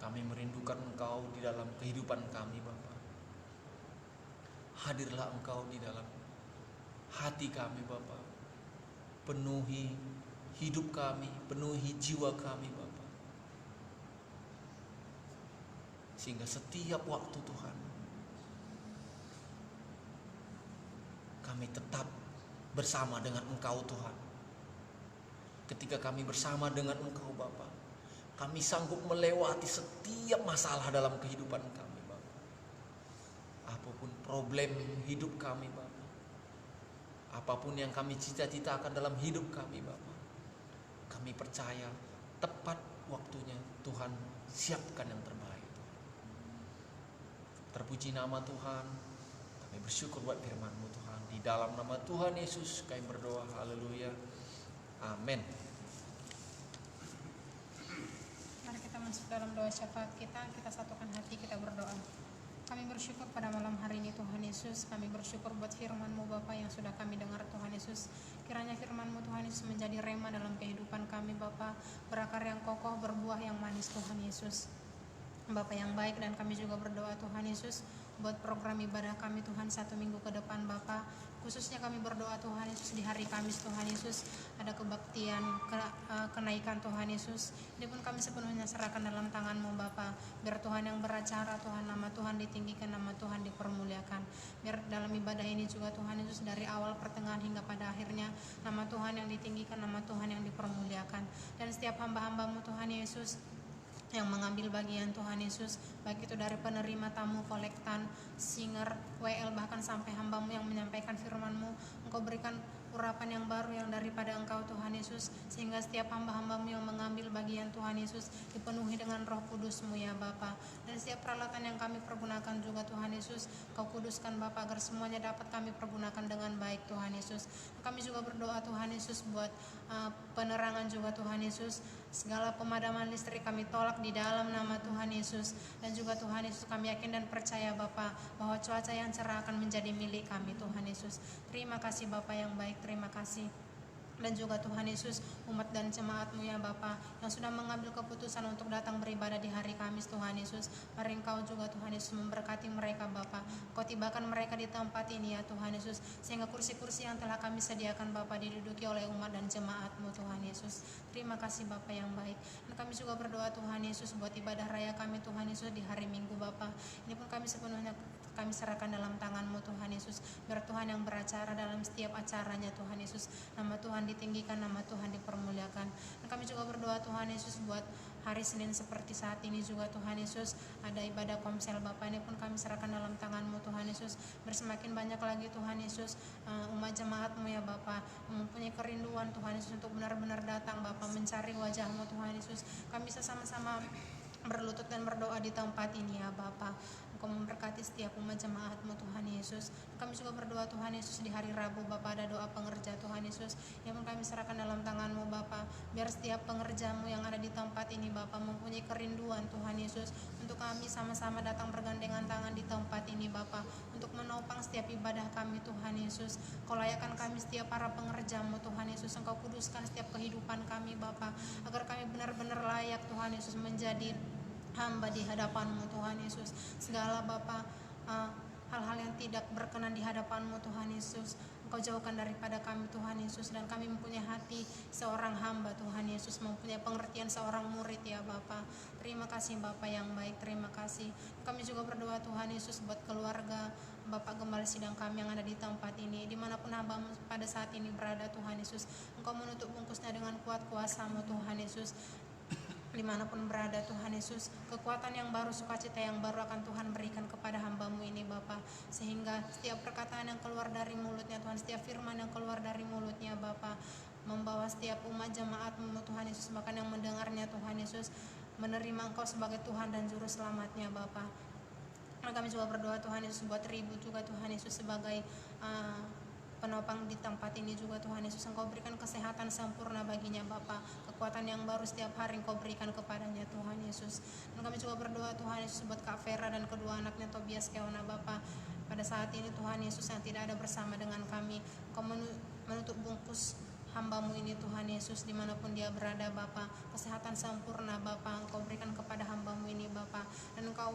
Kami merindukan Engkau di dalam kehidupan kami, Bapa. Hadirlah Engkau di dalam hati kami, Bapa. Penuhi hidup kami, penuhi jiwa kami, Bapa. Sehingga setiap waktu, Tuhan, kami tetap bersama dengan Engkau Tuhan. Ketika kami bersama dengan Engkau Bapa, kami sanggup melewati setiap masalah dalam kehidupan kami Bapa. Apapun problem hidup kami Bapa, apapun yang kami cita-citakan dalam hidup kami Bapa, kami percaya tepat waktunya Tuhan siapkan yang terbaik. Terpuji nama Tuhan. Kami bersyukur buat firman-Mu Tuhan. Di dalam nama Tuhan Yesus kami berdoa. Haleluya. Amin.
Mari kita masuk dalam doa syafaat kita. Kita satukan hati, kita berdoa. Kami bersyukur pada malam hari ini Tuhan Yesus. Kami bersyukur buat firman-Mu Bapa yang sudah kami dengar Tuhan Yesus. Kiranya firman-Mu Tuhan Yesus menjadi rema dalam kehidupan kami Bapa, berakar yang kokoh, berbuah yang manis Tuhan Yesus. Bapa yang baik, dan kami juga berdoa Tuhan Yesus buat program ibadah kami Tuhan 1 minggu ke depan Bapa. Khususnya kami berdoa Tuhan Yesus di hari Kamis Tuhan Yesus ada kebaktian kenaikan Tuhan Yesus. Ini pun kami sepenuhnya serahkan dalam tangan-Mu Bapa. Biar Tuhan yang beracara Tuhan, nama Tuhan ditinggikan, nama Tuhan dipermuliakan. Biar dalam ibadah ini juga Tuhan Yesus dari awal pertengahan hingga pada akhirnya nama Tuhan yang ditinggikan, nama Tuhan yang dipermuliakan. Dan setiap hamba-hamba-Mu Tuhan Yesus yang mengambil bagian Tuhan Yesus, baik itu dari penerima tamu, kolektan, singer, WL, bahkan sampai hamba-Mu yang menyampaikan firman-Mu, Engkau berikan urapan yang baru yang daripada Engkau Tuhan Yesus, sehingga setiap hamba-hamba-Mu yang mengambil bagian Tuhan Yesus dipenuhi dengan Roh Kudus-Mu ya Bapa. Dan setiap peralatan yang kami pergunakan juga Tuhan Yesus, Kau kuduskan Bapa, agar semuanya dapat kami pergunakan dengan baik Tuhan Yesus. Kami juga berdoa Tuhan Yesus buat penerangan juga Tuhan Yesus. Segala pemadaman listrik kami tolak di dalam nama Tuhan Yesus. Dan juga Tuhan Yesus kami yakin dan percaya Bapa bahwa cuaca yang cerah akan menjadi milik kami Tuhan Yesus. Terima kasih Bapa yang baik, terima kasih. Dan juga Tuhan Yesus, umat dan jemaat-Mu ya Bapa yang sudah mengambil keputusan untuk datang beribadah di hari Kamis Tuhan Yesus, mari Engkau juga Tuhan Yesus memberkati mereka Bapa. Kau tibakan mereka di tempat ini ya Tuhan Yesus, sehingga kursi-kursi yang telah kami sediakan Bapa diduduki oleh umat dan jemaat-Mu Tuhan Yesus. Terima kasih Bapa yang baik. Dan kami juga berdoa Tuhan Yesus buat ibadah raya kami Tuhan Yesus di hari Minggu Bapa. Ini pun kami sepenuhnya kami serahkan dalam tangan-Mu Tuhan Yesus. Biar Tuhan yang beracara dalam setiap acaranya Tuhan Yesus, nama Tuhan ditinggikan, nama Tuhan dipermuliakan. Dan kami juga berdoa Tuhan Yesus buat hari Senin seperti saat ini juga Tuhan Yesus ada ibadah komsel Bapa. Ini pun kami serahkan dalam tangan-Mu Tuhan Yesus. Bersemakin banyak lagi Tuhan Yesus umat jemaat-Mu ya Bapa mempunyai kerinduan Tuhan Yesus untuk benar-benar datang Bapa mencari wajah-Mu Tuhan Yesus. Kami bisa sama-sama berlutut dan berdoa di tempat ini ya Bapa. Engkau memberkati setiap umat jemaat-Mu Tuhan Yesus. Kami juga berdoa Tuhan Yesus di hari Rabu Bapa ada doa pengerja Tuhan Yesus yang kami serahkan dalam tangan-Mu Bapa. Biar setiap pengerja-Mu yang ada di tempat ini Bapa mempunyai kerinduan Tuhan Yesus untuk kami sama-sama datang bergandengan tangan di tempat ini Bapa untuk menopang setiap ibadah kami Tuhan Yesus. Kau layakkan kami setiap para pengerja-Mu Tuhan Yesus. Engkau kuduskan setiap kehidupan kami Bapa agar kami benar-benar layak Tuhan Yesus menjadi hamba di hadapan-Mu Tuhan Yesus. Segala Bapa hal-hal yang tidak berkenan di hadapan-Mu Tuhan Yesus, Engkau jauhkan daripada kami Tuhan Yesus. Dan kami mempunyai hati seorang hamba Tuhan Yesus, mempunyai pengertian seorang murid ya Bapa. Terima kasih Bapa yang baik, terima kasih. Kami juga berdoa Tuhan Yesus buat keluarga Bapak Gembala Sidang kami yang ada di tempat ini, dimanapun hamba-Mu pada saat ini berada Tuhan Yesus. Engkau menutup bungkusnya dengan kuat kuasa-Mu Tuhan Yesus. Dimanapun berada Tuhan Yesus, kekuatan yang baru, sukacita yang baru akan Tuhan berikan kepada hamba-Mu ini Bapa, sehingga setiap perkataan yang keluar dari mulutnya Tuhan, setiap firman yang keluar dari mulutnya Bapa, membawa setiap umat jemaat-Mu Tuhan Yesus, bahkan yang mendengarnya Tuhan Yesus, menerima Engkau sebagai Tuhan dan Juru Selamatnya Bapa. Kami juga berdoa Tuhan Yesus buat Ribu juga Tuhan Yesus sebagai penopang di tempat ini juga Tuhan Yesus. Engkau berikan kesehatan sempurna baginya Bapa, kekuatan yang baru setiap hari Engkau berikan kepadanya Tuhan Yesus. Dan kami juga berdoa Tuhan Yesus buat Kak Vera dan kedua anaknya Tobias Keona Bapa. Pada saat ini Tuhan Yesus yang tidak ada bersama dengan kami, Engkau menutup bungkus hamba-Mu ini Tuhan Yesus dimanapun dia berada Bapa. Kesehatan sempurna Bapa Engkau berikan kepada hamba-Mu ini Bapa. Dan Engkau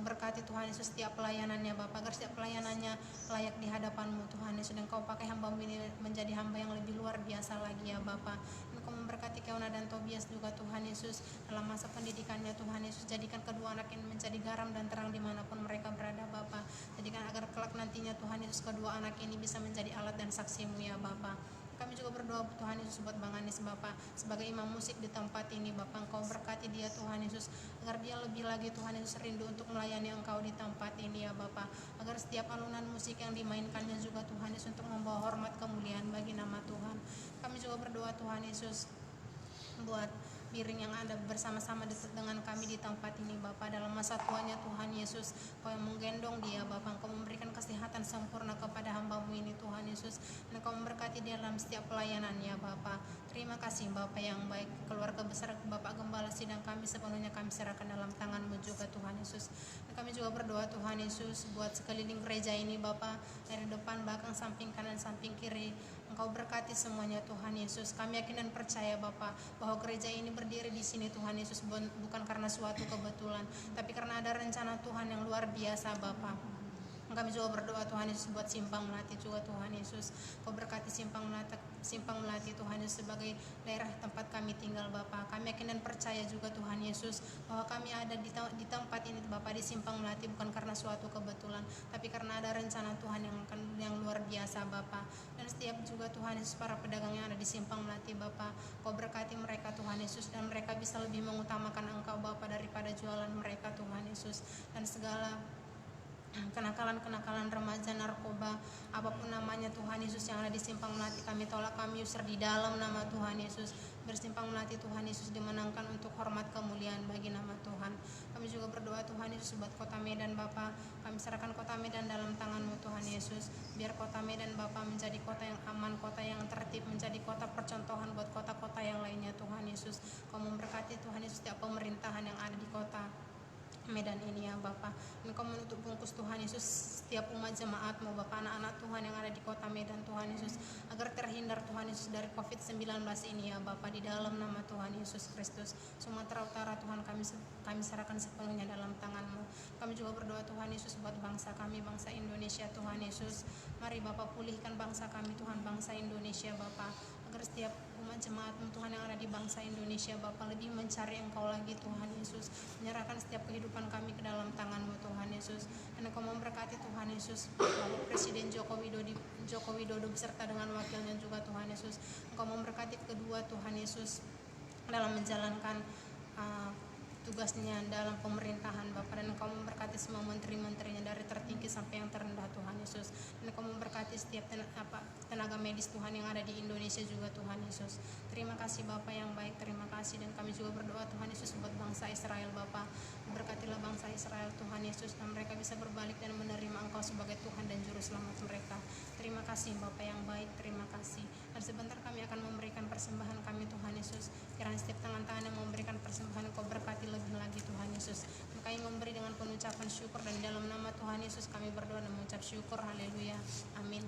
berkati Tuhan Yesus setiap pelayanannya Bapa, agar setiap pelayanannya layak di hadapan-Mu Tuhan Yesus, dan Kau pakai hamba-Mu ini menjadi hamba yang lebih luar biasa lagi ya Bapa. Dan Kau memberkati Keona dan Tobias juga Tuhan Yesus dalam masa pendidikannya Tuhan Yesus. Jadikan kedua anak ini menjadi garam dan terang dimanapun mereka berada Bapa. Jadikan agar kelak nantinya Tuhan Yesus kedua anak ini bisa menjadi alat dan saksi-Mu ya Bapa. Kami juga berdoa Tuhan Yesus buat Bang Anis Bapa sebagai imam musik di tempat ini Bapa. Engkau berkati dia Tuhan Yesus, agar dia lebih lagi Tuhan Yesus rindu untuk melayani Engkau di tempat ini ya Bapa. Agar setiap alunan musik yang dimainkannya juga Tuhan Yesus untuk membawa hormat kemuliaan bagi nama Tuhan. Kami juga berdoa Tuhan Yesus buat Biring yang ada bersama-sama dengan kami di tempat ini Bapa. Dalam masa tuanya Tuhan Yesus, Kau yang menggendong dia Bapa. Engkau memberikan kesehatan sempurna kepada hamba-Mu ini Tuhan Yesus, dan Kau memberkati dia dalam setiap pelayanannya Bapa. Terima kasih Bapa yang baik. Keluarga besar Bapak Gembala Sidang kami sepenuhnya kami serahkan dalam tangan-Mu juga Tuhan Yesus. Dan kami juga berdoa Tuhan Yesus buat sekeliling gereja ini Bapa, dari depan, belakang, samping kanan, samping kiri. Engkau berkati semuanya Tuhan Yesus. Kami yakin dan percaya Bapa bahwa gereja ini berdiri di sini Tuhan Yesus bukan karena suatu kebetulan, tapi karena ada rencana Tuhan yang luar biasa Bapa. Kami juga berdoa Tuhan Yesus buat Simpang Melati juga Tuhan Yesus. Kau berkati Simpang Melati Tuhan Yesus sebagai daerah tempat kami tinggal Bapa. Kami yakin dan percaya juga Tuhan Yesus bahwa kami ada di tempat ini Bapa, di Simpang Melati bukan karena suatu kebetulan, tapi karena ada rencana Tuhan yang luar biasa Bapa. Dan setiap juga Tuhan Yesus para pedagang yang ada di Simpang Melati Bapa, Kau berkati mereka Tuhan Yesus, dan mereka bisa lebih mengutamakan Engkau Bapa daripada jualan mereka Tuhan Yesus. Dan segala kenakalan remaja, narkoba, apapun namanya Tuhan Yesus yang ada di Simpang Melati, kami tolak, kami usir di dalam nama Tuhan Yesus. Bersimpang Melati Tuhan Yesus dimenangkan untuk hormat kemuliaan bagi nama Tuhan. Kami juga berdoa Tuhan Yesus buat kota Medan Bapa. Kami serahkan kota Medan dalam tangan-Mu Tuhan Yesus. Biar kota Medan Bapa menjadi kota yang aman, kota yang tertib, menjadi kota percontohan buat kota-kota yang lainnya Tuhan Yesus. Kau memberkati Tuhan Yesus setiap pemerintahan yang ada di kota Medan ini ya Bapa. Engkau menutup bungkus Tuhan Yesus setiap umat jemaat-Mu Bapa, anak-anak Tuhan yang ada di kota Medan Tuhan Yesus, agar terhindar Tuhan Yesus dari COVID-19 ini ya Bapa, di dalam nama Tuhan Yesus Kristus. Sumatera Utara Tuhan kami serahkan sepenuhnya dalam tangan-Mu. Kami juga berdoa Tuhan Yesus buat bangsa kami, bangsa Indonesia Tuhan Yesus. Mari Bapa pulihkan bangsa kami Tuhan, bangsa Indonesia Bapa, agar setiap umat jemaat-Mu Tuhan yang ada di bangsa Indonesia Bapa lebih mencari Engkau lagi Tuhan Yesus. Menyerahkan setiap kehidupan kami ke dalam tangan-Mu Tuhan Yesus. Dan Engkau memberkati Tuhan Yesus Bapak Presiden Joko Widodo beserta dengan wakilnya juga Tuhan Yesus. Engkau memberkati kedua Tuhan Yesus dalam menjalankan tugasnya dalam pemerintahan Bapa, dan Engkau memberkati semua menteri-menterinya dari tertinggi sampai yang terendah Tuhan Yesus. Dan Engkau memberkati setiap tenaga medis Tuhan yang ada di Indonesia juga Tuhan Yesus. Terima kasih Bapa yang baik, terima kasih. Dan kami juga berdoa Tuhan Yesus buat bangsa Israel Bapa. Berkatilah bangsa Israel Tuhan Yesus, dan mereka bisa berbalik dan menerima Engkau sebagai Tuhan dan Juru Selamat mereka. Terima kasih Bapa yang baik, terima kasih. Dan sebentar kami akan memberikan persembahan kami Tuhan Yesus. Kiranya setiap tangan-tangan yang memberikan persembahan Engkau berkati lebih lagi Tuhan Yesus. Kami memberi dengan penuh ucapan syukur, dan dalam nama Tuhan Yesus kami berdoa dan mengucap syukur. Haleluya. Amin.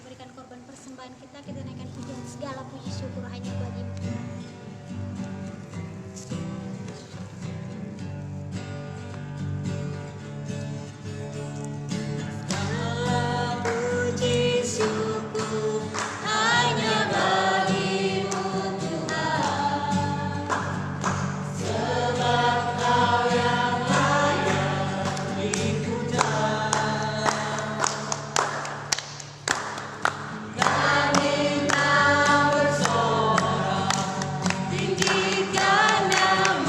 Berikan korban persembahan kita naikkan pujian segala puji syukur hanya bagi-Mu.
Tinggikan nama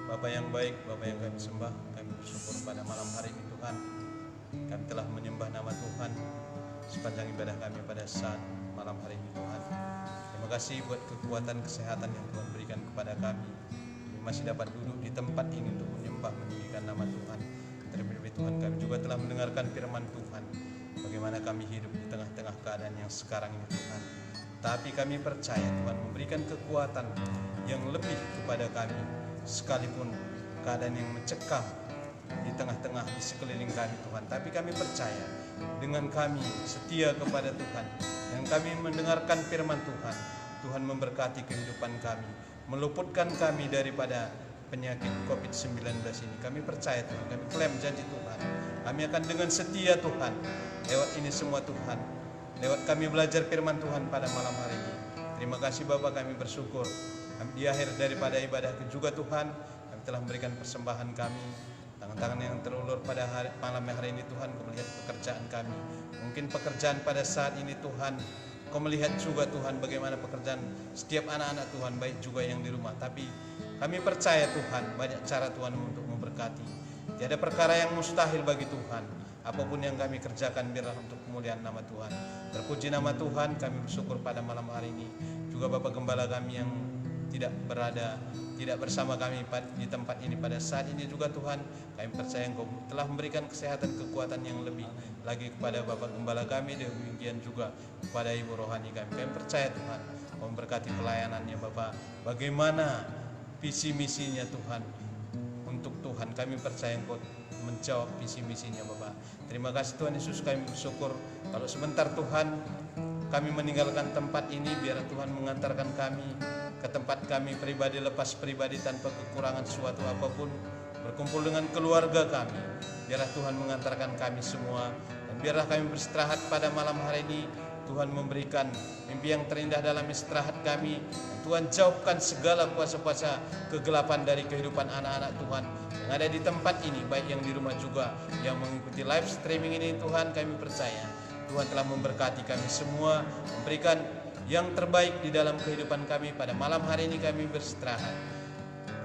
Bapa yang baik, Bapa yang kami sembah, kami bersyukur pada malam hari ini Tuhan. Kami telah menyembah nama Tuhan sepanjang ibadah kami pada saat malam hari ini Tuhan. Terima kasih buat kekuatan kesehatan yang Tuhan berikan kepada kami. Kami masih dapat duduk di tempat ini untuk menyembah meninggikan nama Tuhan. Terlebih Tuhan, kami juga telah mendengarkan firman Tuhan, bagaimana kami hidup di tengah-tengah keadaan yang sekarang ini Tuhan. Tapi kami percaya Tuhan memberikan kekuatan yang lebih kepada kami, sekalipun keadaan yang mencekam di tengah-tengah di sekeliling kami Tuhan. Tapi kami percaya dengan kami setia kepada Tuhan, yang kami mendengarkan firman Tuhan, Tuhan memberkati kehidupan kami, meluputkan kami daripada penyakit COVID-19 ini. Kami percaya Tuhan, kami klaim janji Tuhan, kami akan dengan setia Tuhan lewat ini semua Tuhan, lewat kami belajar firman Tuhan pada malam hari ini. Terima kasih Bapa, kami bersyukur di akhir daripada ibadah juga Tuhan, kami telah memberikan persembahan kami, tangan-tangan yang terulur pada malam hari ini Tuhan. Kau melihat pekerjaan kami, mungkin pekerjaan pada saat ini Tuhan, Kau melihat juga Tuhan bagaimana pekerjaan setiap anak-anak Tuhan, baik juga yang di rumah. Tapi kami percaya Tuhan, banyak cara Tuhan untuk memberkati. Tiada perkara yang mustahil bagi Tuhan. Apapun yang kami kerjakan biarlah untuk kemuliaan nama Tuhan. Terpuji nama Tuhan, kami bersyukur pada malam hari ini. Juga Bapak Gembala kami yang tidak bersama kami di tempat ini pada saat ini juga Tuhan, kami percaya Engkau telah memberikan kesehatan, kekuatan yang lebih lagi kepada Bapak Gembala kami, demikian juga kepada Ibu Rohani kami. Kami percaya Tuhan Kau memberkati pelayanannya Bapak, bagaimana visi misinya Tuhan untuk Tuhan. Kami percaya Engkau menjawab visi misinya Bapak. Terima kasih Tuhan Yesus, kami bersyukur kalau sebentar Tuhan kami meninggalkan tempat ini, biar Tuhan mengantarkan kami ke tempat kami pribadi, lepas pribadi tanpa kekurangan suatu apapun, berkumpul dengan keluarga kami. Biarlah Tuhan mengantarkan kami semua, dan biarlah kami beristirahat pada malam hari ini. Tuhan memberikan mimpi yang terindah dalam istirahat kami. Dan Tuhan jauhkan segala kuasa-kuasa kegelapan dari kehidupan anak-anak Tuhan yang ada di tempat ini, baik yang di rumah juga yang mengikuti live streaming ini. Tuhan, kami percaya Tuhan telah memberkati kami semua, memberikan yang terbaik di dalam kehidupan kami. Pada malam hari ini kami beristirahat.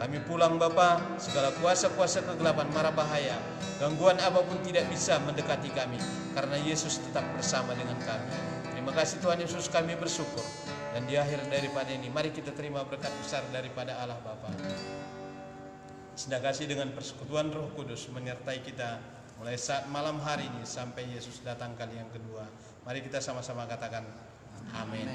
Kami pulang Bapa, segala kuasa-kuasa kegelapan, mara bahaya, gangguan apapun tidak bisa mendekati kami, karena Yesus tetap bersama dengan kami. Terima kasih Tuhan Yesus, kami bersyukur. Dan di akhir daripada ini, mari kita terima berkat besar daripada Allah Bapa. Sedang kasih dengan persekutuan Roh Kudus menyertai kita mulai saat malam hari ini sampai Yesus datang kali yang kedua. Mari kita sama-sama katakan amin.